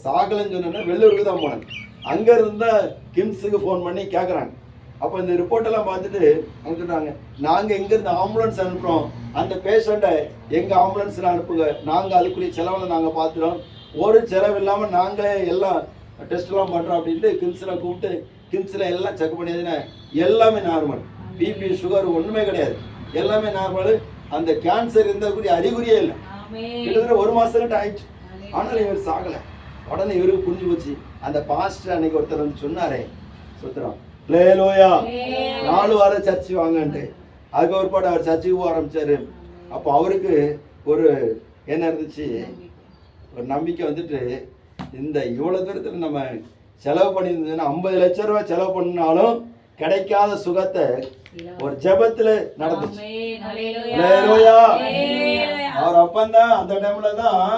சாகலன்னு சொன்னேன்னா வெள்ளூருக்கு தான் போனேன். அங்கே இருந்தால் கிம்ஸுக்கு ஃபோன் பண்ணி கேட்குறாங்க. அப்போ இந்த ரிப்போர்ட்டெல்லாம் பார்த்துட்டு அவங்க சொல்கிறாங்க, நாங்கள் இங்கேருந்து ஆம்புலன்ஸ் அனுப்புகிறோம், அந்த பேஷண்ட்டை எங்கள் ஆம்புலன்ஸில் அனுப்புங்க, நாங்கள் அதுக்குரிய செலவில் நாங்கள் பார்த்துறோம், ஒரு செலவு இல்லாமல் நாங்களே எல்லாம் டெஸ்ட்லாம் பண்ணுறோம் அப்படின்ட்டு கிம்ஸில் கூப்பிட்டு கிம்ஸில் எல்லாம் செக் பண்ணியாச்சுன்னா எல்லாமே நார்மல். பிபி சுகர் ஒன்றுமே கிடையாது, எல்லாமே நார்மல். அந்த கேன்சர் இருந்தக்கூடிய அறிகுறியே இல்லை. கிட்டத்தட்ட 1 மாதம் ஆயிடுச்சு. ஆனாலும் இவர் சாகலை. உடனே இவருக்கு புரிஞ்சு போச்சு. அந்த பாஸ்டர் அன்னைக்கு ஒருத்தர் வந்து சொன்னாரே, சுத்திரம் லேலோயா 4 வாரம் சர்ச்சு வாங்கன்ட்டு. அதுக்கு ஒரு பாட்டு அவர் சர்ச்சுக்கு போக ஆரம்பிச்சாரு. அப்போ அவருக்கு ஒரு என்ன இருந்துச்சு, ஒரு நம்பிக்கை வந்துட்டு, இந்த இவ்வளோ தூரத்தில் நம்ம செலவு பண்ணியிருந்ததுன்னா 50 லட்சம் ரூபாய் செலவு பண்ணினாலும் கிடைக்காத சுகத்தை ஒரு ஜெபத்துல நடந்துச்சு. அவர் அப்பந்தான் அந்த டைம்ல தான்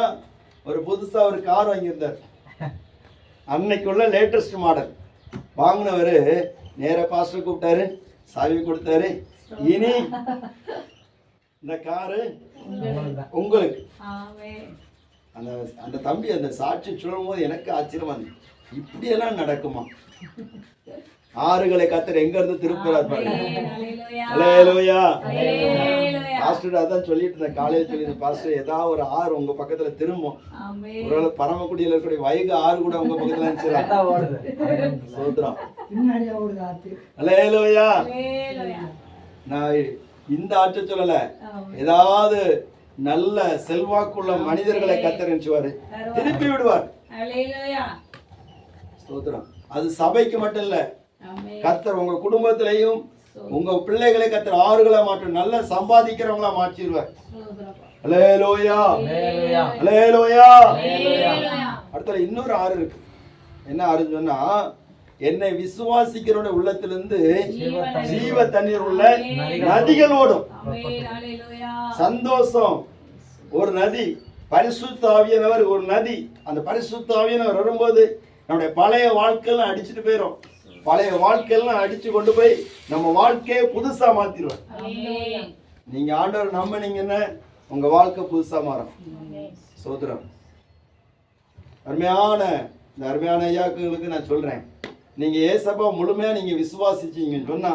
ஒரு புதுசா ஒரு கார் வாங்கியிருந்தார். அன்னைக்குள்ள லேட்டஸ்ட் மாடல் வாங்கினவர் நேர பாஸ்டர் கூப்பிட்டாரு, சாவி கொடுத்தாரு, இனி இந்த காரு உங்களுக்கு. அந்த அந்த தம்பி அந்த சாட்சி சொல்லும் போது எனக்கு ஆச்சரியமா இருந்தது. இப்படியெல்லாம் நடக்குமா? ஆறுகளை கத்தர் எங்க இருந்து திருப்புறார் பாருங்க. பாஸ்டர் அதான் சொல்லிட்டு இருந்தேன், காலையில் சொல்லியிருந்தேன், பாஸ்டர் ஏதாவது ஒரு ஆறு உங்க பக்கத்துல திரும்பும். ஒருவேளை பரமக்குடியில் இருக்கக்கூடிய வைகை ஆறு கூட உங்க பக்கத்துல சோத்ரம். நான் இந்த ஆற்ற சொல்லல, ஏதாவது நல்ல செல்வாக்குள்ள மனிதர்களை கத்தர் நினைச்சுவாரு, திருப்பி விடுவார். ஸ்தோத்திரம். அது சபைக்கு மட்டும் இல்ல, கத்தர் உங்க குடும்பத்திலையும் உங்க பிள்ளைகளை கத்தர் ஆறுகளா மாற்றும், நல்ல சம்பாதிக்கிறவங்களா மாற்றிடுவார். அல்லேலூயா, அல்லேலூயா. அடுத்த இன்னொரு ஆறு இருக்கு. என்ன ஆறுன்னு சொன்னா, என்னை விசுவாசிக்கிறவனுடைய உள்ளத்திலிருந்து ஜீவ தண்ணீர் உள்ள நதிகள் ஓடும். சந்தோஷம் ஒரு நதி, பரிசுத்த ஆவியானவர் ஒரு நதி. அந்த பரிசுத்த ஆவியானவர் வரும்போது நம்முடைய பழைய வாழ்க்கையெல்லாம் அடிச்சுட்டு போயிடும். பழைய வாழ்க்கையெல்லாம் அடிச்சு கொண்டு போய் நம்ம வாழ்க்கையை புதுசா மாத்திடுவார். நீங்க ஆண்டவர் நம்பினீங்கன்னா உங்க வாழ்க்கை புதுசா மாறும். சோதரம். அருமையான இந்த அருமையான ஐயாக்களுக்கு நான் சொல்றேன், நீங்க ஏசப்பா முழுமையா நீங்க விசுவாசிச்சீங்கன்னு சொன்னா,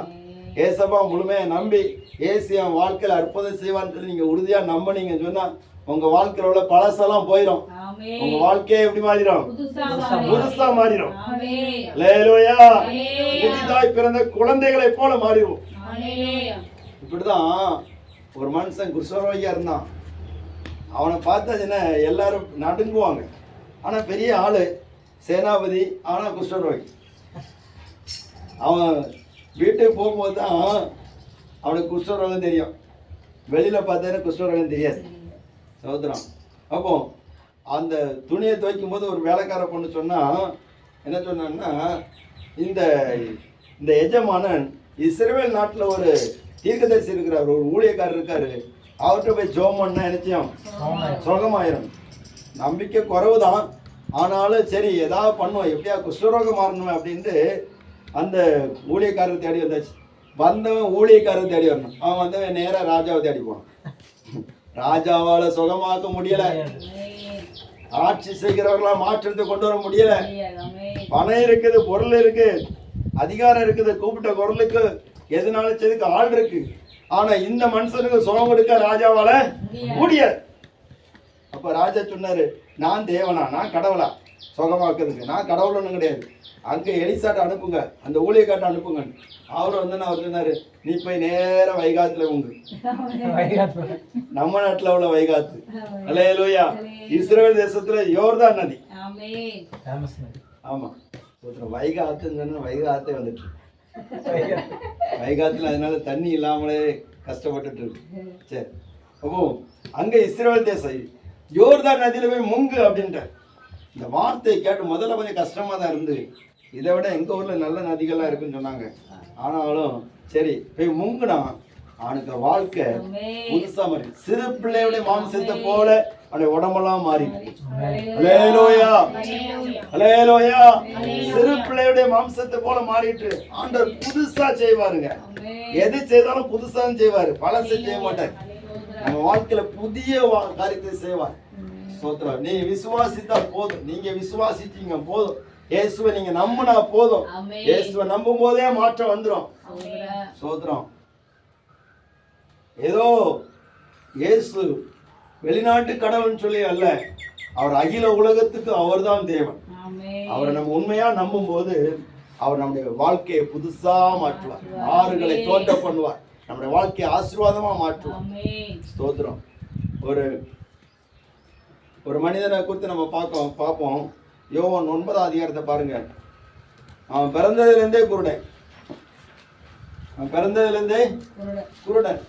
ஏசப்பா முழுமையா நம்பி ஏசியா வாழ்க்கையில அற்புதம் செய்வான்னு சொல்லி நீங்க உறுதியா நம்பினீங்கன்னு சொன்னா, உங்க வாழ்க்கையில உள்ள பழசெல்லாம் போயிடும். உங்க வாழ்க்கையே எப்படி மாறிடும்? புதுசா மாறிடும். அல்லேலூயா. புதிதாய் பிறந்த குழந்தைகளை போல மாறிடும். இப்படிதான் ஒரு மனுஷன் குஷ்டரோகியா இருந்தான். அவனை பார்த்தாச்சுன்னா எல்லாரும் நடுங்குவாங்க. ஆனா பெரிய ஆளு, சேனாபதி, ஆனா குஷ்டரோகி. அவன் வீட்டுக்கு போகும்போது தான் அவனுக்கு குஷ்டரோகம் தெரியும். வெளியில பார்த்தா குஷ்டரோகம் தெரியாது. சகோதரம். அப்போ அந்த துணியை துவைக்கும் போது ஒரு வேலைக்கார பொண்ணு சொன்னா, என்ன சொன்னான்னா, இந்த இந்த எஜமானன் இஸ்ரவேல் நாட்டில் ஒரு தீர்க்கதரிசி இருக்கிறார், ஒரு ஊழியக்காரர் இருக்காரு, அவர்கிட்ட போய் ஜோம் பண்ணா நினைச்சோம் சுகமாயிரும். நம்பிக்கை குறைவுதான், ஆனாலும் சரி ஏதாவது பண்ணுவோம், எப்படியா குஷ்டரோகம் மாறணும் அப்படின்ட்டு அந்த ஊழியக்காரர் தேடி வந்தாச்சு. வந்தவன் ஊழியக்காரர் தேடி வரணும். அவன் வந்தவன் நேராக ராஜாவை தேடி போனான். ராஜாவால சுகமாக்க முடியல, ஆட்சி செய்கிறவர்களா மாற்றத்தை கொண்டு வர முடியல. பணம் இருக்குது, பொருள் இருக்கு, அதிகாரம் இருக்குது, கூப்பிட்ட குரலுக்கு எதுனாலும் செய்துக்கு ஆள் இருக்கு. ஆனா இந்த மனுஷனுக்கு சுகம் கொடுக்க ராஜாவால முடியாது. அப்ப ராஜா சொன்னாரு, நான் தேவனா, நான் கடவுளா சுகமாக்குறதுக்கு? நான் கடவுள் ஒன்றும் கிடையாது. அங்க எலிசாட்ட அனுப்புங்க, அந்த ஊழியக்காட்ட அனுப்புங்க. அவர் வந்து அவர் சொன்னாரு, நீ போய் நேரம் வைகாத்துல உங்க நம்ம நாட்டுல உள்ள வைகாத்து. அல்லேலூயா. இஸ்ரவேல் தேசத்துல யோர்தான் நதி. ஆமா, வைகாத்துன்னு சொன்னா வைகாத்தே வந்துட்டு வைகாத்துல அதனால தண்ணி இல்லாமலே கஷ்டப்பட்டுட்டு இருக்கு. சரி, அப்போ அங்க இஸ்ரவேல் தேசம் யோர்தான் நதியில போய் முங்கு அப்படின்ட்டு இந்த வார்த்தையை கேட்டு முதல்ல கொஞ்சம் கஷ்டமா தான் இருந்து, இதை விட எங்க ஊர்ல நல்ல நதிகள்லாம் இருக்குன்னு சொன்னாங்க. ஆனாலும் சரி போய் முங்குனா அவனுக்கு வாழ்க்கை புதுசா மாறி, சிறு பிள்ளையுடைய மாம்சத்தை போல அவனுடைய உடம்பெல்லாம் மாறி. அல்லேலூயா, அல்லேலூயா. சிறு பிள்ளையுடைய மாம்சத்தை போல மாறிட்டு ஆண்டவர் புதுசா செய்வாருங்க. எது செய்தாலும் புதுசா செய்வாரு, பழசை செய்ய மாட்டார். நம்ம வாழ்க்கையில புதிய காரியத்தை செய்வார். ஸ்தோத்திரம். நீ விசுவாசித்தால் போதும், நீங்க விசுவாசிச்சீங்க போதும், இயேசுவை நீங்க நம்பினா போதும். இயேசுவை நம்பும் போதே மாற்றம் வந்துடும். ஸ்தோத்திரம். ஏதோ இயேசு வெளிநாட்டு கடவுள்னு சொல்லி அல்ல, அவர் அகில உலகத்துக்கு அவர் தான் தேவன். அவரை நம்ம உண்மையா நம்பும் போது அவர் நம்முடைய வாழ்க்கையை புதுசா மாற்றுவார், ஆறுகளை தோன்ற பண்ணுவார், நம்முடைய வாழ்க்கையை ஆசீர்வாதமா மாற்றுவார். ஸ்தோத்திரம். ஒரு மனிதனை குறித்து நம்ம பார்ப்போம். யோவான் 9ஆம் அதிகாரத்தை பாருங்க. அவன் பிறந்ததுலேருந்தே குருடன். அவன் பிறந்ததுலேருந்தே குருடன்.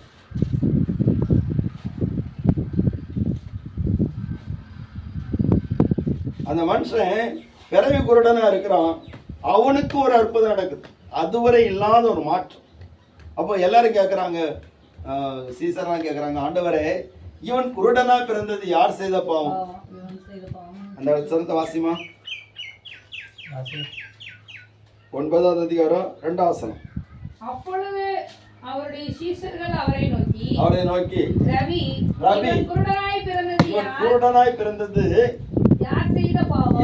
அந்த மனுஷன் பிறவி குருடனா இருக்கிறான். அவனுக்கு ஒரு அற்புதம் நடக்குது, அதுவரை இல்லாத ஒரு மாற்றம். அப்போ எல்லாரும் கேட்குறாங்க, சீசர்லாம் கேட்குறாங்க, ஆண்டவரே இவன் குருடனா பிறந்தது யார் செய்த பாவம்? அந்த வசனத்தை வாசிமா. 9ஆம் அதிகாரம் 2ஆம் வசனம். அப்பொழுது அவருடைய சீஷர்கள் அவரை நோக்கி ரவி குருடனாய் பிறந்தது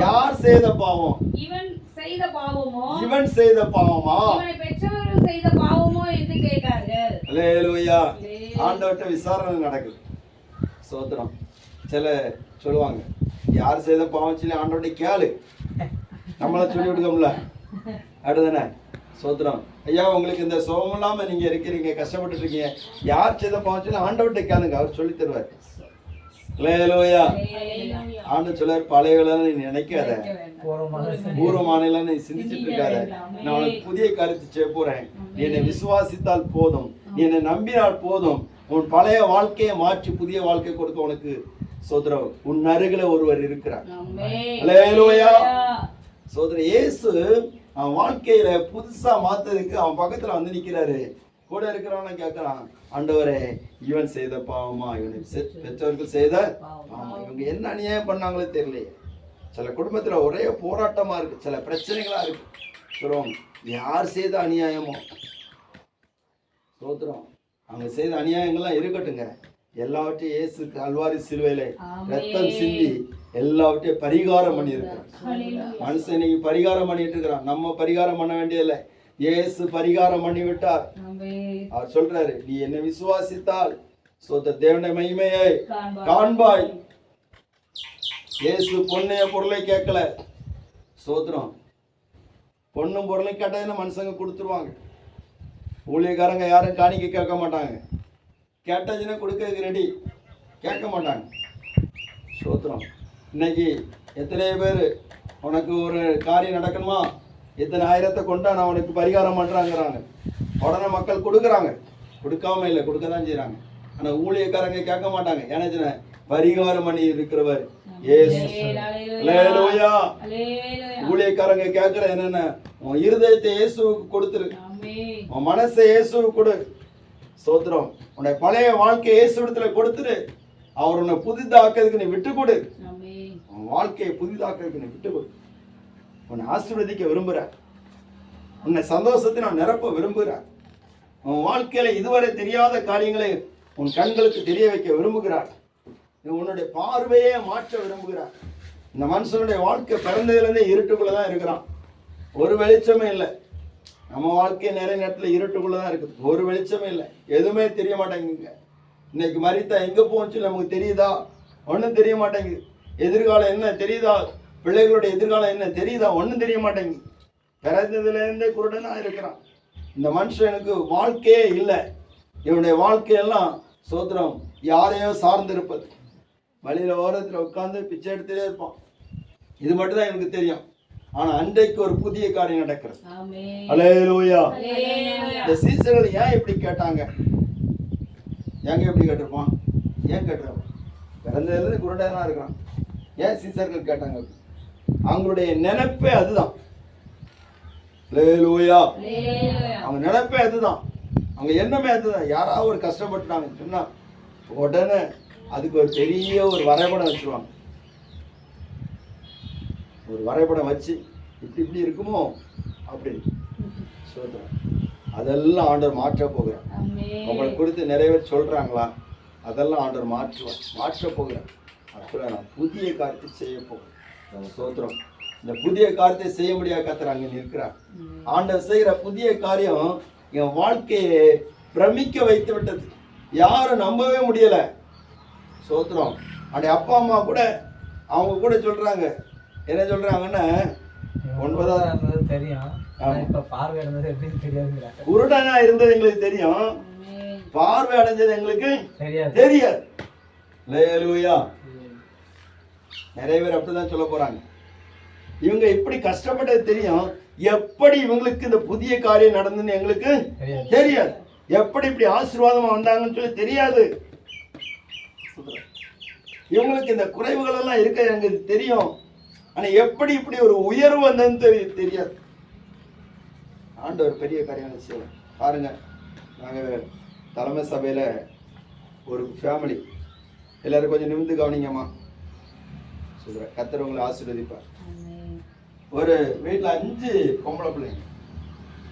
யார் செய்த பாவம்? இவன் செய்த பாவமா இவனை பெற்றவர்கள் செய்த பாவமோ என்று கேட்டார்கள். அல்லேலூயா. ஆண்டவர்ட்ட விசாரணை நடக்குது. ஸ்தோத்திரம். சில சொல்லுவாங்க, யார் செய்த பாவம் சொல்லி ஆண்டவர்ட்ட கேளு, நம்மள சொல்லி விடுக்கோம்ல, அடுதானே. ஸ்தோத்திரம். ஐயா உங்களுக்கு இந்த சோகம் இல்லாம நீங்க இருக்கிறீங்க, கஷ்டப்பட்டு இருக்கீங்க, யார் செய்த பாவம் சொல்லி ஆண்டவர்ட்ட கேளுங்க, அவர் சொல்லி தருவார். அல்லேலூயா. ஆண்டு சொல்றார், பழைய நீ நினைக்காத, பூர்வமான நீ சிந்திச்சுட்டு இருக்காத, நான் உனக்கு புதிய காரியத்தை செய்ய போறேன். நீ என்னை விசுவாசித்தால் போதும், நீ என்னை நம்பினால் போதும், உன் பழைய வாழ்க்கையை மாற்றி புதிய வாழ்க்கை கொடுக்க உனக்கு சோதரம் உன் அருகில ஒருவர் இருக்கிறார். அல்லேலூயா. சோதர இயேசு அவன் வாழ்க்கையில புதுசா மாத்ததுக்கு அவன் பக்கத்துல வந்து நிக்கிறாரு. கூட இருக்கிறவன கேட்கறான், ஆண்டவரே இவன் செய்த பாவமா, இவனுக்கு பெற்றவர்கள் செய்த பாவமா, இவங்க என்ன அநியாயம் பண்ணாங்களே தெரியலையே. சில குடும்பத்துல ஒரே போராட்டமா இருக்கு, சில பிரச்சனைகளா இருக்கு. சொல்லுவோம், யார் செய்த அநியாயமோ சோத்திரம், அவங்க செய்த அநியாயங்கள்லாம் இருக்கட்டுங்க, எல்லாவற்றையும் இயேசு கல்வாரி சிலுவையில ரத்தம் சிந்தி எல்லாவற்றையும் பரிகாரம் பண்ணி இருக்கிறான். மனுஷன் இன்னைக்கு பரிகாரம் பண்ணிட்டு இருக்கிறான், நம்ம பரிகாரம் பண்ண வேண்டியதில்லை, இயேசு பரிகாரம் பண்ணி விட்டார். அவர் சொல்றாரு, நீ என்னை விசுவாசித்தால் சோத்த தேவனுடைய மகிமையை காண்பாய். இயேசு பொண்ணைய பொருளை கேட்கல. சோத்திரம். பொண்ணும் பொருளையும் கேட்டதுன்னா மனுஷங்க கொடுத்துருவாங்க. ஊழியக்காரங்க யாரும் காணிக்க கேட்க மாட்டாங்க, கேட்டதுன்னா கொடுக்கறதுக்கு ரெடி, கேட்க மாட்டாங்க. சோத்திரம். இன்னைக்கு எத்தனை பேர் உனக்கு ஒரு காரியம் நடக்கணுமா, இத்தனை ஆயிரத்தை கொண்டா நான் உனக்கு பரிகாரம் பண்ணுறாங்கிறாங்க. உடனே மக்கள் கொடுக்குறாங்க, கொடுக்காம இல்லை, கொடுக்க தான் செய்கிறாங்க. ஆனால் ஊழியக்காரங்க கேட்க மாட்டாங்க. ஏன்னா பரிகாரம் பண்ணி இருக்கிறவர் இயேசு. அல்லேலூயா. ஊழியக்காரங்க கேட்குற என்னென்ன, உன் இருதயத்தை இயேசுவுக்கு கொடுத்துரு, உன் மனசை இயேசுவுக்கு கொடு. சோத்திரம். உன்னை பழைய வாழ்க்கையை இயேசுவிடத்துல கொடுத்துரு, அவர் உன்னை புதிதாக்கிறதுக்கு நீ விட்டு கொடு. உன் வாழ்க்கையை புதிதாக்கிறதுக்கு நீ விட்டு கொடு. உன்னை ஆசீர்வதிக்க விரும்புகிறார், உன்னை சந்தோஷத்தை நான் நிரப்ப விரும்புகிறார். உன் வாழ்க்கையில இதுவரை தெரியாத காரியங்களை உன் கண்களுக்கு தெரிய வைக்க விரும்புகிறார். உன்னுடைய பார்வையே மாற்ற விரும்புகிறார். இந்த மனுஷனுடைய வாழ்க்கை பிறந்ததுலேருந்தே இருட்டுக்குள்ளதான் இருக்கிறான், ஒரு வெளிச்சமே இல்லை. நம்ம வாழ்க்கை நிறைய நேரத்தில் இருட்டுக்குள்ளதான் இருக்குது, ஒரு வெளிச்சமே இல்லை, எதுவுமே தெரிய மாட்டேங்குங்க. இன்னைக்கு மரித்தா எங்க போச்சு நமக்கு தெரியுதா? ஒன்றும் தெரிய மாட்டேங்குது. எதிர்காலம் என்ன தெரியுதா? பிள்ளைகளுடைய எதிர்காலம் என்ன தெரியுதா? ஒன்றும் தெரிய மாட்டேங்குது. பிறந்ததுலேருந்தே குருடனா இருக்கிறான். இந்த மனுஷனுக்கு வாழ்க்கையே இல்லை. இவனுடைய வாழ்க்கையெல்லாம் சோத்திரம் யாரையோ சார்ந்து இருப்பது. வழியில ஓரத்தில் உட்கார்ந்து பிச்சை எடுத்துட்டே இருப்பான். இது மட்டும் தான் எனக்கு தெரியும். ஆனா அன்றைக்கு ஒரு புதிய காரியம் நடக்கிறது. அல்லேலூயா. இந்த சீசர்கள் ஏன் இப்படி கேட்டாங்க? ஏங்க எப்படி கேட்டிருப்பான்? ஏன் கேட்டுறான்? பிறந்ததுலேருந்து குருடாக தான் இருக்கிறான். ஏன் சீசர்கள் கேட்டாங்க? அவங்களுடைய நினைப்பே அதுதான். அல்லேலூயா. அவங்க நினைப்பே அதுதான், அவங்க எண்ணமே அதுதான். யாராவது ஒரு கஷ்டப்பட்டுட்டாங்க சொன்னா உடனே அதுக்கு ஒரு பெரிய ஒரு வரைபடம் வச்சுருவாங்க. ஒரு வரைபடம் வச்சு இப்படி இப்படி இருக்குமோ அப்படின்னு சொல்றேன். அதெல்லாம் ஆண்டவர் மாற்ற போகிறார். உங்களை குறித்து நிறைய பேர் சொல்றாங்களா? அதெல்லாம் ஆண்டவர் மாற்ற போகிறார். அப்புறம் நான் புதிய காரியத்தை செய்ய போகிறேன். ஸ்தோத்திரம். இந்த புதிய காரியத்தை செய்ய முடியாத கர்த்தர் அங்கே நிற்கிறார். ஆண்டவர் செய்கிற புதிய காரியம் என் வாழ்க்கையை பிரமிக்க வைத்து விட்டது. யாரும் நம்பவே முடியல. ஸ்தோத்திரம். அப்படி அப்பா அம்மா கூட அவங்க கூட சொல்றாங்க. என்ன சொல்றாங்கன்னா, 9வது தெரியும், இப்ப பார்வை அடைஞ்சது எப்படின்னு தெரியாது. குருடனா இருந்தது எங்களுக்கு தெரியும், பார்வை அடைஞ்சது எங்களுக்கு தெரியாது. அல்லேலூயா. நிறைய பேர் அப்படிதான் சொல்ல போறாங்க. இவங்க இப்படி கஷ்டப்பட்டது தெரியும், எப்படி இவங்களுக்கு இந்த புதிய காரியம் நடந்துன்னு எங்களுக்கு தெரியாது. எப்படி இப்படி ஆசீர்வாதமா வந்தாங்கன்னு சொல்லி தெரியாது. இவங்களுக்கு இந்த குறைவுகள் எல்லாம் இருக்க எனக்கு தெரியும், ஆனா எப்படி இப்படி ஒரு உயர்வு வந்ததுன்னு தெரியாது. ஆண்டவர் பெரிய காரியம் செய்யலாம். பாருங்க, நாங்க தலைமை சபையில ஒரு ஃபேமிலி, எல்லாரும் கொஞ்சம் நிமிர்ந்து கவனிங்கம்மா. சொல்றேன், கர்த்தர் உங்களை ஆசீர்வதிப்பார். ஒரு வீட்டில் 5 பொம்பளை பிள்ளைங்க,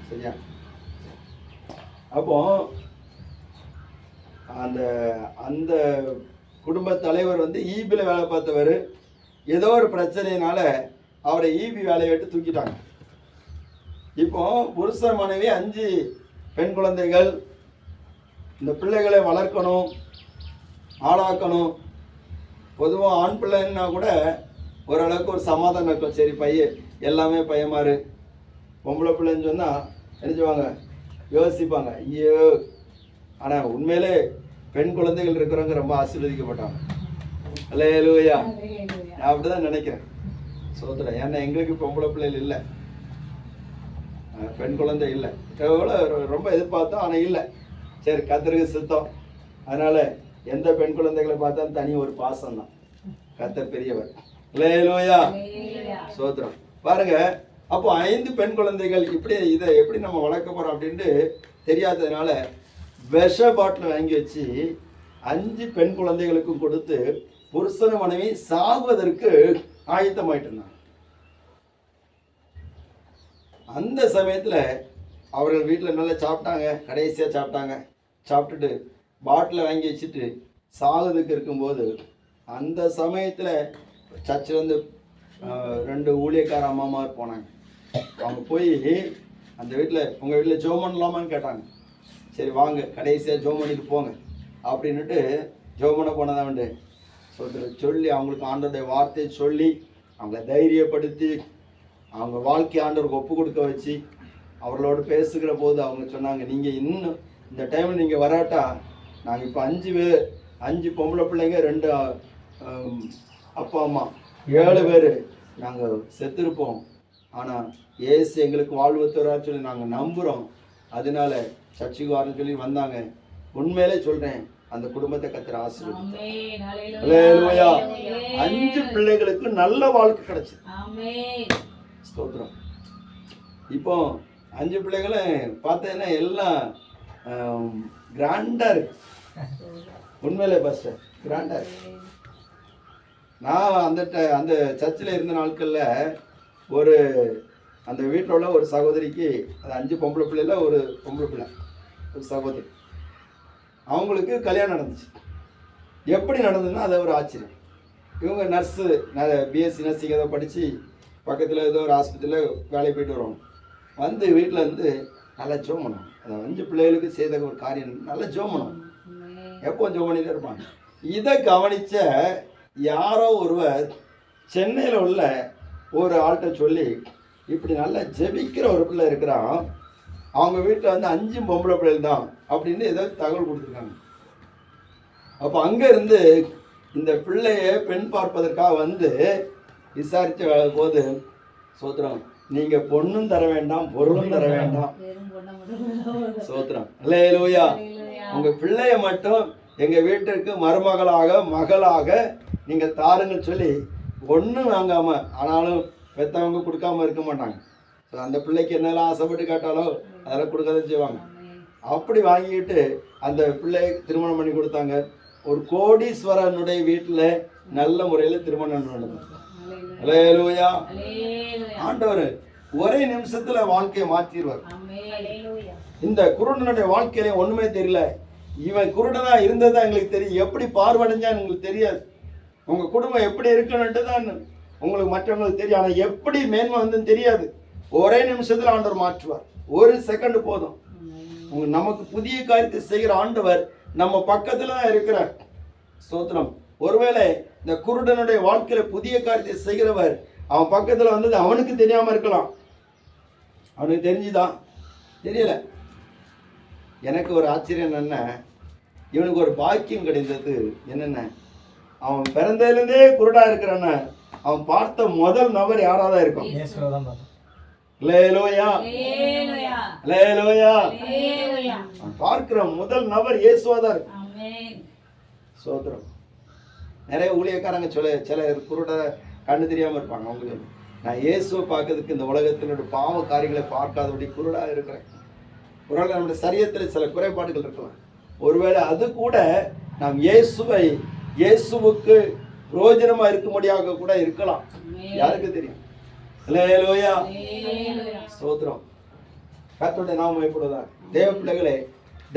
சரியா? அப்போ அந்த அந்த குடும்ப தலைவர் வந்து ஈபியில் வேலை பார்த்தவர். ஏதோ ஒரு பிரச்சனையினால அவரை ஈபி வேலையை விட்டு தூக்கிட்டாங்க. இப்போ புருஷன் மனைவி 5 பெண் குழந்தைகள். இந்த பிள்ளைகளை வளர்க்கணும், ஆளாக்கணும். பொதுவாக ஆண் பிள்ளைன்னா கூட ஓரளவுக்கு ஒரு சமாதானம் இருக்கும். சரி, பையன் எல்லாமே பையன்மாரு. பொம்பளை பிள்ளைன்னு சொன்னால் என்ன செய்வாங்க, யோசிப்பாங்க, ஐயோ. ஆனால் உண்மையிலே பெண் குழந்தைகள் இருக்கிறவங்க ரொம்ப ஆசீர்வதிக்கப்பட்டாங்க. அல்லேலூயா. நான் அப்படிதான் நினைக்கிறேன். சோதரன். ஏன்னா எங்களுக்கு பொம்பளை பிள்ளைகள் இல்லை, பெண் குழந்தை இல்லை. எவ்வளோ ரொம்ப எதிர்பார்த்தோம், ஆனால் இல்லை. சரி, கர்த்தருக்கு சித்தம். அதனால எந்த பெண் குழந்தைகளை பார்த்தாலும் தனி ஒரு பாசம் தான். கர்த்தர் பெரியவர். அல்லேலூயா. சோதரம். பாருங்க, அப்போ 5 பெண் குழந்தைகள். இப்படி இதை எப்படி நம்ம வளர்க்க போறோம் அப்படின்ட்டு தெரியாததுனால விஷ பாட்டில் வாங்கி வச்சு 5 பெண் குழந்தைகளுக்கும் கொடுத்து புருஷன் மனைவி சாகுவதற்கு ஆயத்தமாயிட்டு இருந்தாங்க. அந்த சமயத்தில் அவர்கள் வீட்டில் நல்லா சாப்பிட்டாங்க, கடைசியாக சாப்பிட்டாங்க. சாப்பிட்டுட்டு பாட்டில் வாங்கி வச்சுட்டு சாகுறதுக்கு இருக்கும்போது அந்த சமயத்தில் சர்ச்சிலேருந்து 2 ஊழியக்கார அம்மாமார் போனாங்க. அவங்க போய் அந்த வீட்டில், உங்கள் வீட்டில் ஜோம் பண்ணலாமான்னு கேட்டாங்க. சரி வாங்க, கடைசியாக ஜோம் பண்ணிட்டு போங்க அப்படின்னுட்டு ஜோம் பண்ண போனதான் உண்டு. சொல்லி அவங்களுக்கு ஆண்டோடைய வார்த்தையை சொல்லி அவங்கள தைரியப்படுத்தி அவங்க வாழ்க்கை ஆண்டவருக்கு ஒப்பு கொடுக்க வச்சு அவர்களோடு பேசுகிற போது அவங்க சொன்னாங்க, நீங்கள் இன்னும் இந்த டைமில் நீங்கள் வராட்டா நாங்கள் இப்போ 5 பொம்பளை பிள்ளைங்க, 2 அப்பா அம்மா, 7 பேர் நாங்கள் செத்துருப்போம். ஆனால் ஏசு எங்களுக்கு வாழ்வு தரான்னு சொல்லி நாங்கள் நம்புகிறோம். அதனால சர்ச்சுக்கு வரணும்னு சொல்லி வந்தாங்க. உண்மையிலே சொல்கிறேன், அந்த குடும்பத்தை கர்த்தர் ஆசீர்வதித்தார். அல்லேலூயா. 5 பிள்ளைகளுக்கு நல்ல வாழ்க்கை கிடைச்சது. ஸ்தோத்திரம். இப்போ 5 பிள்ளைகளும் பார்த்தீங்கன்னா எல்லாம் கிராண்டா இருக்கு. உண்மையிலே பாஸ்டர் கிராண்டா இருக்கு. நான் அந்த சர்ச்சில் இருந்த நாட்களில் ஒரு அந்த வீட்டில் உள்ள ஒரு சகோதரிக்கு, அது 5 பொம்பளை பிள்ளைல ஒரு பொம்பளை பிள்ளை, ஒரு சகோதரி, அவங்களுக்கு கல்யாணம் நடந்துச்சு. எப்படி நடந்ததுன்னா அது ஒரு ஆச்சரியம். இவங்க நர்ஸு, பிஎஸ்சி நர்சிங் ஏதோ படித்து பக்கத்தில் ஏதோ ஒரு ஆஸ்பத்திரியில் வேலைக்கு போயிட்டு வருவாங்க. வந்து வீட்டில் இருந்து நல்லா ஜோம் பண்ணுவாங்க. அதை 5 பிள்ளைகளுக்கு செய்த ஒரு காரியம் நல்லா ஜோம் பண்ணுவாங்க. எப்போ ஜோம் பண்ணிகிட்டே இருப்பாங்க. இதை கவனித்த யாரோ ஒருவர் சென்னையில் உள்ள ஒரு ஆள்கிட்ட சொல்லி, இப்படி நல்லா ஜெபிக்கிற ஒரு பிள்ளை இருக்கிறான், அவங்க வீட்டில் வந்து 5 பொம்பளை பிள்ளைகள் தான் அப்படின்னு ஏதோ தகவல் கொடுத்துருக்காங்க. அப்போ அங்கேருந்து இந்த பிள்ளையை பெண் பார்ப்பதற்காக வந்து விசாரித்த போது, சோத்திரம், நீங்கள் பொண்ணும் தர வேண்டாம், பொருளும் தர வேண்டாம். சோத்திரம். அல்லேலூயா. உங்க பிள்ளைய மட்டும் எங்க வீட்டிற்கு மருமகளாக மகளாக நீங்க தாருங்கன்னு சொல்லி ஒன்றும் வாங்காம, ஆனாலும் பெற்றவங்க கொடுக்காம இருக்க மாட்டாங்க. ஸோ அந்த பிள்ளைக்கு என்னெல்லாம் ஆசைப்பட்டு கேட்டாலோ அதெல்லாம் கொடுக்கதான் செய்வாங்க. அப்படி வாங்கிக்கிட்டு அந்த பிள்ளை திருமணம் பண்ணி கொடுத்தாங்க. ஒரு கோடீஸ்வரனுடைய வீட்டில் நல்ல முறையில் திருமணம் நடந்தது. அல்லேலூயா. ஆண்டவர் ஒரே நிமிஷத்துல வாழ்க்கையை மாற்றிடுவார். இந்த குருடனுடைய வாழ்க்கையில ஒண்ணுமே தெரியல. இவன் குருடனா இருந்ததா எங்களுக்கு தெரியும், எப்படி பார்வடைஞ்சான்னு எங்களுக்கு தெரியாது. உங்க குடும்பம் எப்படி இருக்குன்னுட்டு தான் உங்களுக்கு மற்றவங்களுக்கு தெரியும், ஆனா எப்படி மேன்மை வந்துன்னு தெரியாது. ஒரே நிமிஷத்துல ஆண்டவர் மாற்றுவார். ஒரு செகண்ட் போதும். நமக்கு புதிய காரியத்தை செய்கிற ஆண்டவர் நம்ம பக்கத்துல தான் இருக்கிறார். ஸ்தோத்திரம். ஒருவேளை இந்த குருடனுடைய வாழ்க்கையில புதிய காரியத்தை செய்கிறவர் அவன் பக்கத்துல வந்தது அவனுக்கு தெரியாம இருக்கலாம். அவனுக்கு தெரிஞ்சுதான் தெரியல. எனக்கு ஒரு ஆச்சரியம் என்னன்னா, இவனுக்கு ஒரு பாக்கியம் கிடைத்தது என்னென்ன, அவன் பிறந்ததுலேருந்தே குருடா இருக்கிறான அவன் பார்த்த முதல் நபர் யாராதான் இருக்கும்? அல்லேலூயா. அல்லேலூயா. அவன் பார்க்கிற முதல் நபர் இயேசுவாதான் இருக்கும். சோதரம். நிறைய ஊழியக்காரங்க சில குருட கண்ணு தெரியாம இருப்பாங்க. அவங்களுக்கு நான் இயேசுவை பார்க்கறதுக்கு இந்த உலகத்தினுடைய பாவ காரியங்களை பார்க்காதபடி குருடா இருக்கிறேன். ஒருவேளை நம்முடைய சரீரத்தில் சில குறைபாடுகள் இருக்கலாம். ஒருவேளை அது கூட நாம் இயேசுவுக்கு பிரயோஜனமா இருக்கும்படியாக கூட இருக்கலாம். யாருக்கு தெரியும்? அல்லேலூயா. ஸ்தோத்திரம். கர்த்தருடைய நாமம் மகிமைப்படுவதாக. தேவ பிள்ளைகளே,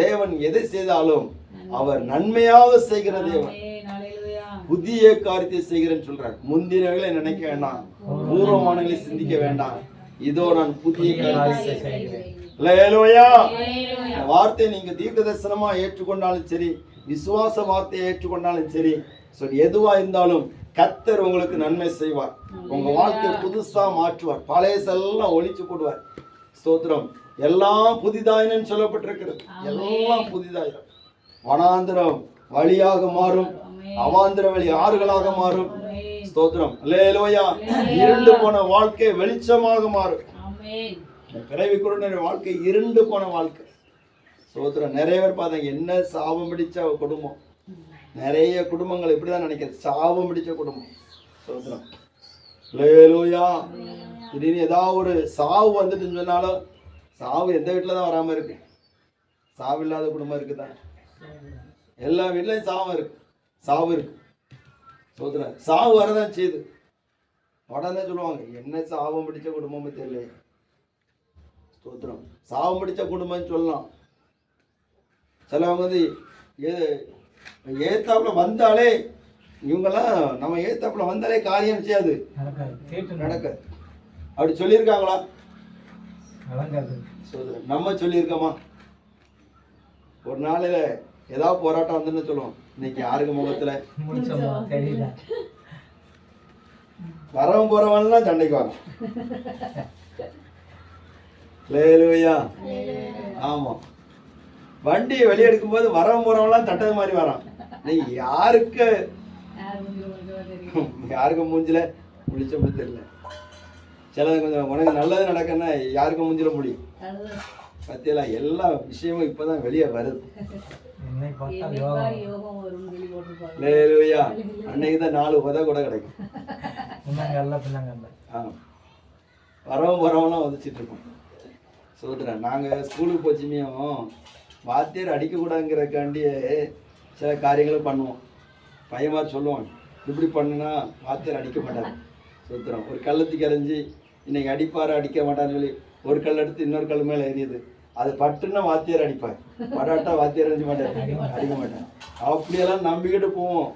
தேவன் எதை செய்தாலும் அவர் நன்மையாக செய்கிற தேவன். புதிய காரியத்தை செய்கிறேன்னு சொல்றார். முந்தினவர்களை நினைக்க வேண்டாம், பூர்வமானவர்களை சிந்திக்க வேண்டாம், இதோ நான் புதிய காரியத்தை செய்கிறேன். அல்லேலூயா. வார்த்தை நீங்க தீர்க்க தரிசனமா ஏற்றுக்கொண்டாலும் சரி, விசுவாச வார்த்தையை ஏற்றுக்கொண்டாலும் சரி, எதுவா இருந்தாலும் கர்த்தர் உங்களுக்கு நன்மை செய்வார். உங்க வாழ்க்கையை புதுசா மாற்றுவார். பழையசெல்லாம் ஒழிச்சு போடுவார். ஸ்தோத்திரம். எல்லாம் புதிதாயின்னு சொல்லப்பட்டிருக்கிறது. எல்லாம் புதிதாயிரும். வனாந்திரம் வழியாக மாறும், அவாந்திர வழி ஆறுகளாக மாறும். ஸ்தோத்திரம். அல்லேலூயா. இருண்டு போன வாழ்க்கை வெளிச்சமாக மாறும். பிறவி குருடனுடைய வாழ்க்கை இருண்டு போன வாழ்க்கை. ஸ்தோத்திரம். நிறைய பேர் பார்த்தாங்க, என்ன சாபம் பிடிச்ச குடும்பம். நிறைய குடும்பங்கள் இப்படிதான் நினைக்கிறது, சாபம் பிடிச்ச குடும்பம். ஸ்தோத்திரம். அல்லேலூயா. திடீர்னு ஏதாவது ஒரு சாவு வந்துட்டுன்னு சொன்னாலும், சாவு எந்த வீட்டில் தான் வராமல் இருக்கு? சாவு இல்லாத குடும்பம் இருக்குதா? எல்லா வீட்லையும் சாவு இருக்கு. ஸ்தோத்திரம். சாவு வரதான் செய்யுது. உடனே சொல்லுவாங்க, என்ன சாபம் பிடிச்ச குடும்பமே தெரியல. ஸ்தோத்திரம். சாபம் பிடிச்ச குடும்பம்னு சொல்லலாம். சிலவங்க வந்து ஏத்தாப்புல வந்தாலே, இவங்கெல்லாம் நம்ம ஏத்தாப்புல வந்தாலே காரியம் செய்யாது, நடக்காது. அப்படி சொல்லியிருக்காங்களா? நம்ம சொல்லியிருக்கோமா? ஒரு நாளையில ஏதாவது போராட்டம் வந்துன்னு சொல்லுவோம், இன்னைக்கு யாருக்கு முகத்துல வரவன் போறவன்லாம் சண்டைக்கு வரும். அல்லேலூயா. ஆமா. வண்டியை வெளியெடுக்கும் போது வரவன் போறவன்லாம் தட்டது மாதிரி வரான். யாருக்கு மூஞ்சில முழிச்ச முடி தெரியல. சிலது கொஞ்சம் உனக்கு நல்லது நடக்குன்னா யாருக்கும் மூஞ்சில முடியும். பத்தியெல்லாம் எல்லா விஷயமும் இப்பதான் வெளியே வருது. அன்னைக்குதான் 4 உத கூட கிடைக்கும். வரவும் வரவெல்லாம் உதச்சிட்டு இருக்கோம். சொல்றேன், நாங்க ஸ்கூலுக்கு போச்சுமையும் வாத்தியார் அடிக்கக்கூடாதுங்கிறக்காண்டியே சில காரியங்களும் பண்ணுவோம். பையன்மாரி சொல்லுவாங்க, இப்படி பண்ணுனா வாத்தியார் அடிக்க மாட்டார். சுத்துறோம். ஒரு கள்ளத்துக்கு எறிஞ்சி இன்னைக்கு அடிப்பாரு அடிக்க மாட்டான்னு சொல்லி ஒரு கல் எடுத்து இன்னொரு கல் மேலே எரியுது. அது பட்டுன்னா வாத்தியார் அடிப்பார், படாட்டா வாத்தியார் அடிக்க மாட்டார், அடிக்க மாட்டார். அப்படியெல்லாம் நம்பிக்கிட்டு போவோம்.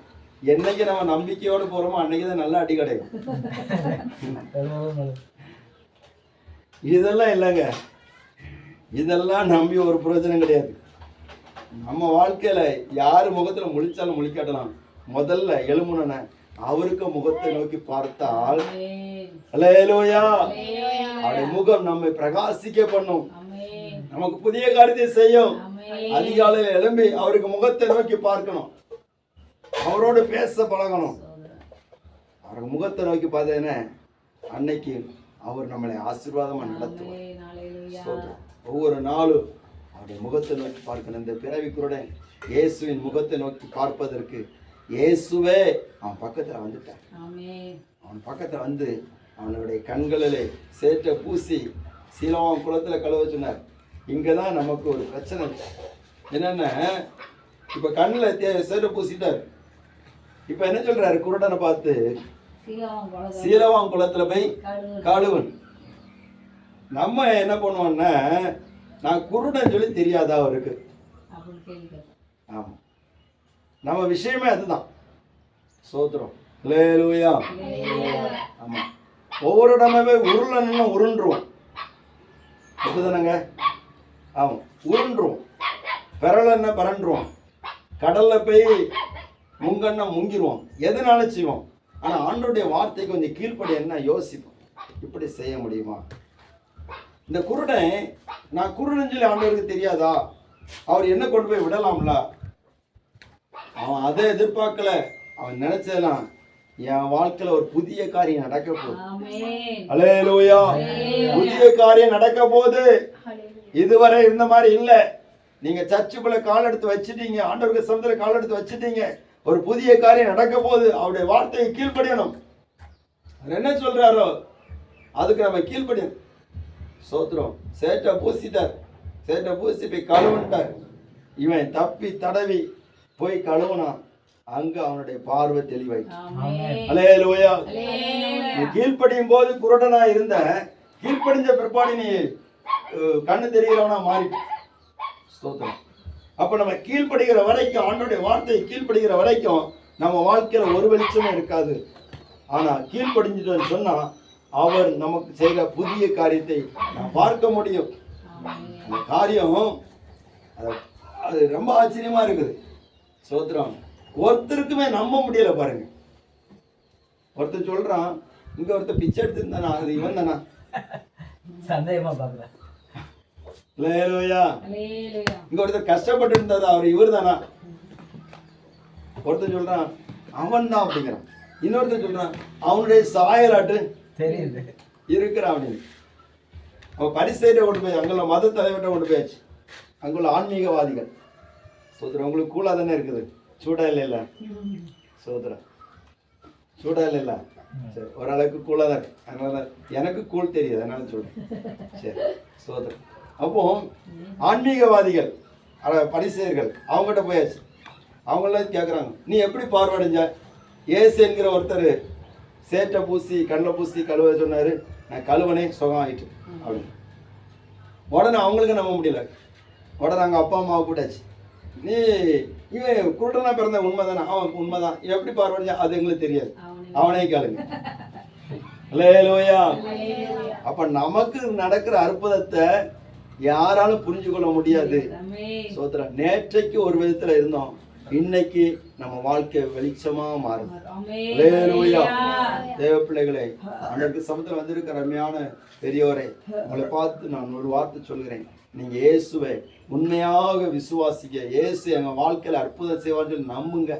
என்னைக்கு நம்ம நம்பிக்கையோடு போறோமோ அன்னைக்கு தான் நல்லா அடி கிடைக்கும். இதெல்லாம் இல்லைங்க, இதெல்லாம் நம்பி ஒரு பிரயோஜனம் கிடையாது. நம்ம வாழ்க்கையில யாரு முகத்துல முழிச்சாலும் முழிக்காட்டலாம், முதல்ல எழுமுன அவருக்கு முகத்தை நோக்கி பார்த்தால் அல்லேலூயா, அவருடைய முகம் நம்மை பிரகாசிக்க பண்ணும், நமக்கு புதிய காரியத்தை செய்யும். அதிகாலையில் எழும்பி அவருக்கு முகத்தை நோக்கி பார்க்கணும், அவரோடு பேச பழகணும். அவருக்கு முகத்தை நோக்கி பார்த்தேன்னா அன்னைக்கு அவர் நம்மளை ஆசீர்வாதமா நடத்துவார். ஒவ்வொரு நாளும் அவருடைய முகத்தை நோக்கி பார்க்கணும். இந்த பிறவி குருடன் இயேசுவின் முகத்தை நோக்கி பார்ப்பதற்கு இயேசுவே அவன் பக்கத்தில் வந்துட்டான். அவன் பக்கத்தில் வந்து அவனுடைய கண்களிலே சேற்றை பூசி சீலவான் குளத்தில் கழுவ சொன்னார். இங்கே தான் நமக்கு ஒரு பிரச்சனை என்னென்ன, இப்போ கண்ணில் சேற்றை பூசிட்டார். இப்போ என்ன சொல்றாரு குருடனை பார்த்து, சீலவான் குளத்தில் போய் கழுவன். நம்ம என்ன பண்ணுவோம்னா, நான் குருடன் சொல்லி தெரியாதா அவருக்கு? ஆமாம், நம்ம விஷயமே அதுதான். சோத்திரம், அல்லேலூயா. ஆமாம், ஒவ்வொரு இடமே உருளன்னு உருண்டுருவோம், அப்படிதானங்க? ஆமாம், உருண்டுருவோம். பெறலன்னா பரண்டுருவோம், கடலில் போய் முங்கன்னா முங்கிடுவோம், எதனால செய்வோம். ஆனால் ஆண்டவருடைய வார்த்தைக்கு கொஞ்சம் கீழ்ப்படி என்ன யோசிப்போம், இப்படி செய்ய முடியுமா? இந்த குருடன், நான் குருடன் சொல்லி ஆண்டவருக்கு தெரியாதா? அவர் என்ன கொண்டு போய் விடலாம்ல? அவன் அதை எதிர்பார்க்கல. அவன் நினைச்சலாம், என் வாழ்க்கையில ஒரு புதிய காரியம் நடக்க போகுது. அல்லேலூயா. புதிய காரியம் நடக்க போகுது. இதுவரை இருந்த மாதிரி இல்லை. நீங்க சர்ச்சுக்குள்ள கால் எடுத்து வச்சுட்டீங்க, ஆண்டவருக்கு சமத்துல கால் எடுத்து வச்சுட்டீங்க. ஒரு புதிய காரியம் நடக்க போகுது. அவருடைய வார்த்தையை கீழ்ப்படியணும். அவர் என்ன சொல்றாரோ அதுக்கு நம்ம கீழ்ப்படியணும். சோத்திரம், சேட்டை பூசிட்டார். சேட்டை பூசி போய் கழுவுட்டார். இவன் தப்பி தடவி போய் கழுவுனான். அங்க அவனுடைய பார்வை தெளிவாயிடுச்சு. அல்லேலூயா. நீ கீழ்ப்படியும் போது குருடனா இருந்த, கீழ்ப்படிஞ்ச பிற்பாடு நீ கண்ணு தெரிகிறவனா மாறிட்டு. ஸ்தோத்திரம். அப்ப நம்ம கீழ்ப்படுகிற வரைக்கும், ஆண்டோடைய வார்த்தையை கீழ்ப்படுகிற வரைக்கும் நம்ம வாழ்க்கையில ஒரு வெளிச்சமும் இருக்காது. ஆனா கீழ்ப்படிஞ்சிட்டோன்னு சொன்னா அவர் நமக்கு செய்கிற புதிய காரியத்தை நான் பார்க்க முடியும். அந்த காரியம் அது ரொம்ப ஆச்சரியமா இருக்குது. சோத்திரம், ஒருத்தருக்குமே நம்ப முடியல பாருங்க. ஒருத்தர் சொல்றான், இங்க ஒருத்தர் பிச்சை எடுத்திருந்தானா, அது இவன் தானா? சந்தேகமா பாக்குறேன். இங்க ஒருத்தர் கஷ்டப்பட்டு இருந்தது, அவர் இவர் தானா? ஒருத்தர் சொல்றான் அவன் தான் அப்படிங்கிறான். இன்னொருத்தர் சொல்றான் அவனுடைய சாயலாட்டு தெரியுது இருக்கிறான் அப்படின்னு. அவன் பரிசேட்ட கொண்டு போய், அங்குள்ள மத தலைவர்கிட்ட கொண்டு போயாச்சு. அங்குள்ள ஆன்மீகவாதிகள். சோதரன், உங்களுக்கு கூலா தானே இருக்குது, சூடா இல்லைல்ல? சோதரன், சூடா இல்லைல்ல? சரி, ஓரளவுக்கு கூலா தான் இருக்கு. அதனால எனக்கு கூழ் தெரியாது, அதனால சொல்றேன். சரி, சோதரன். அப்போ ஆன்மீகவாதிகள், பரிசேயர்கள் அவங்ககிட்ட போயாச்சு. அவங்களாம் கேட்குறாங்க, நீ எப்படி பார்வடைஞ்ச? ஏசு என்கிற ஒருத்தர் சேட்டை பூசி கண்ணில் பூசி கழுவ சொன்னார், நான் கழுவனே சுகம் ஆகிட்டு அப்படின்னு. உடனே அவங்களுக்கு நம்ப முடியல. உடனே அங்கே அப்பா அம்மாவை கூட்டாச்சு. நீ இவன் குருடனா பிறந்த உண்மை தானே? அவன் உண்மைதான். எப்படி பார்வடைஞ்சா? அது எங்களுக்கு தெரியாது, அவனே கேளுங்க. அல்லேலூயா. அப்ப நமக்கு நடக்கிற அற்புதத்தை யாராலும் புரிஞ்சு கொள்ள முடியாது. சோத்ரா, நேற்றைக்கு ஒரு விதத்துல இருந்தோம், இன்னைக்கு நம்ம வாழ்க்கை வெளிச்சமா மாறுது. அல்லேலூயா. தேவ பிள்ளைகளே, அன்றைக்கு சமத்துல வந்திருக்கிற அருமையான பெரியோரை, உங்களை பார்த்து நான் ஒரு வார்த்தை சொல்கிறேன். நீங்க இயேசுவை உண்மையாக விசுவாசிக்க, இயேசு எங்க வாழ்க்கையில அற்புதம் செய்வான்னு சொல்லி நம்புங்க.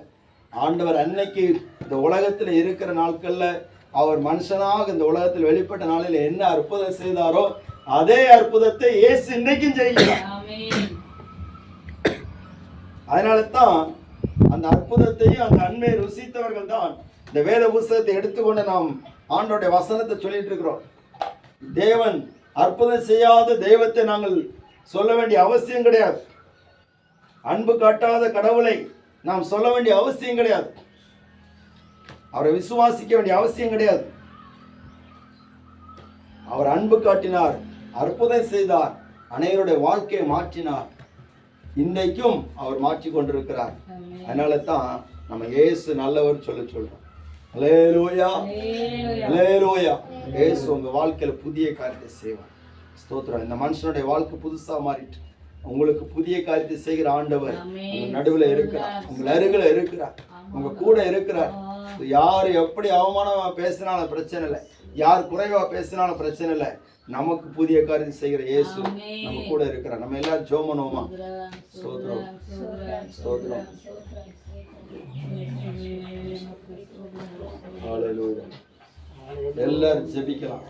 ஆண்டவர் அன்னைக்கு இந்த உலகத்துல இருக்கிற நாட்கள்ல, அவர் மனுஷனாக இந்த உலகத்தில் வெளிப்பட்ட நாளில் என்ன அற்புதம் செய்தாரோ அதே அற்புதத்தை இயேசு இன்னைக்கும் செய்கிறார். அதனால தான் அந்த அற்புதத்தையும் அந்த அன்மையை ருசித்தவர்கள் தான் இந்த வேத புஸ்தகத்தை எடுத்துக்கொண்டு நாம் ஆண்டோடைய வசனத்தை சொல்லிட்டு இருக்கிறோம். தேவன் அற்புதம் செய்யாத தெய்வத்தை நாங்கள் சொல்ல வேண்டிய அவசியம் கிடையாது. அன்பு காட்டாத கடவுளை நாம் சொல்ல வேண்டிய அவசியம் கிடையாது. அவரை விசுவாசிக்க வேண்டிய அவசியம் கிடையாது. அவர் அன்பு காட்டினார், அற்புதம் செய்தார், அனைவருடைய வாழ்க்கையை மாற்றினார். இன்றைக்கும் அவர் மாற்றி கொண்டிருக்கிறார். அதனால தான் நம்ம இயேசு நல்லவர் சொல்றோம். அல்லேலூயா, அல்லேலூயா. இயேசு உங்க வாழ்க்கையில புதிய காரியத்தை செய்வார். ஸ்தோத்திரம். இந்த மனுஷனுடைய வாழ்க்கை புதுசா மாறிட்டு உங்களுக்கு புதிய காரியத்தை செய்கிற ஆண்டவர் உங்க நடுவில் இருக்கிறார், உங்க அருகில இருக்கிறார், உங்க கூட இருக்கிறார். யாரு எப்படி அவமானமா பேசினாலும் பிரச்சனை இல்லை, யார் குறைவா பேசினாலும் பிரச்சனை இல்லை. நமக்கு புதிய காரியம் செய்கிற இயேசு நம்ம கூட இருக்கிறார். நம்ம எல்லாரும் ஜெபம் பண்ணுவோமா? ஸ்தோத்திரம், ஸ்தோத்திரம். ஹல்லேலூயா. எல்லாரும் ஜெபிக்கலாம்.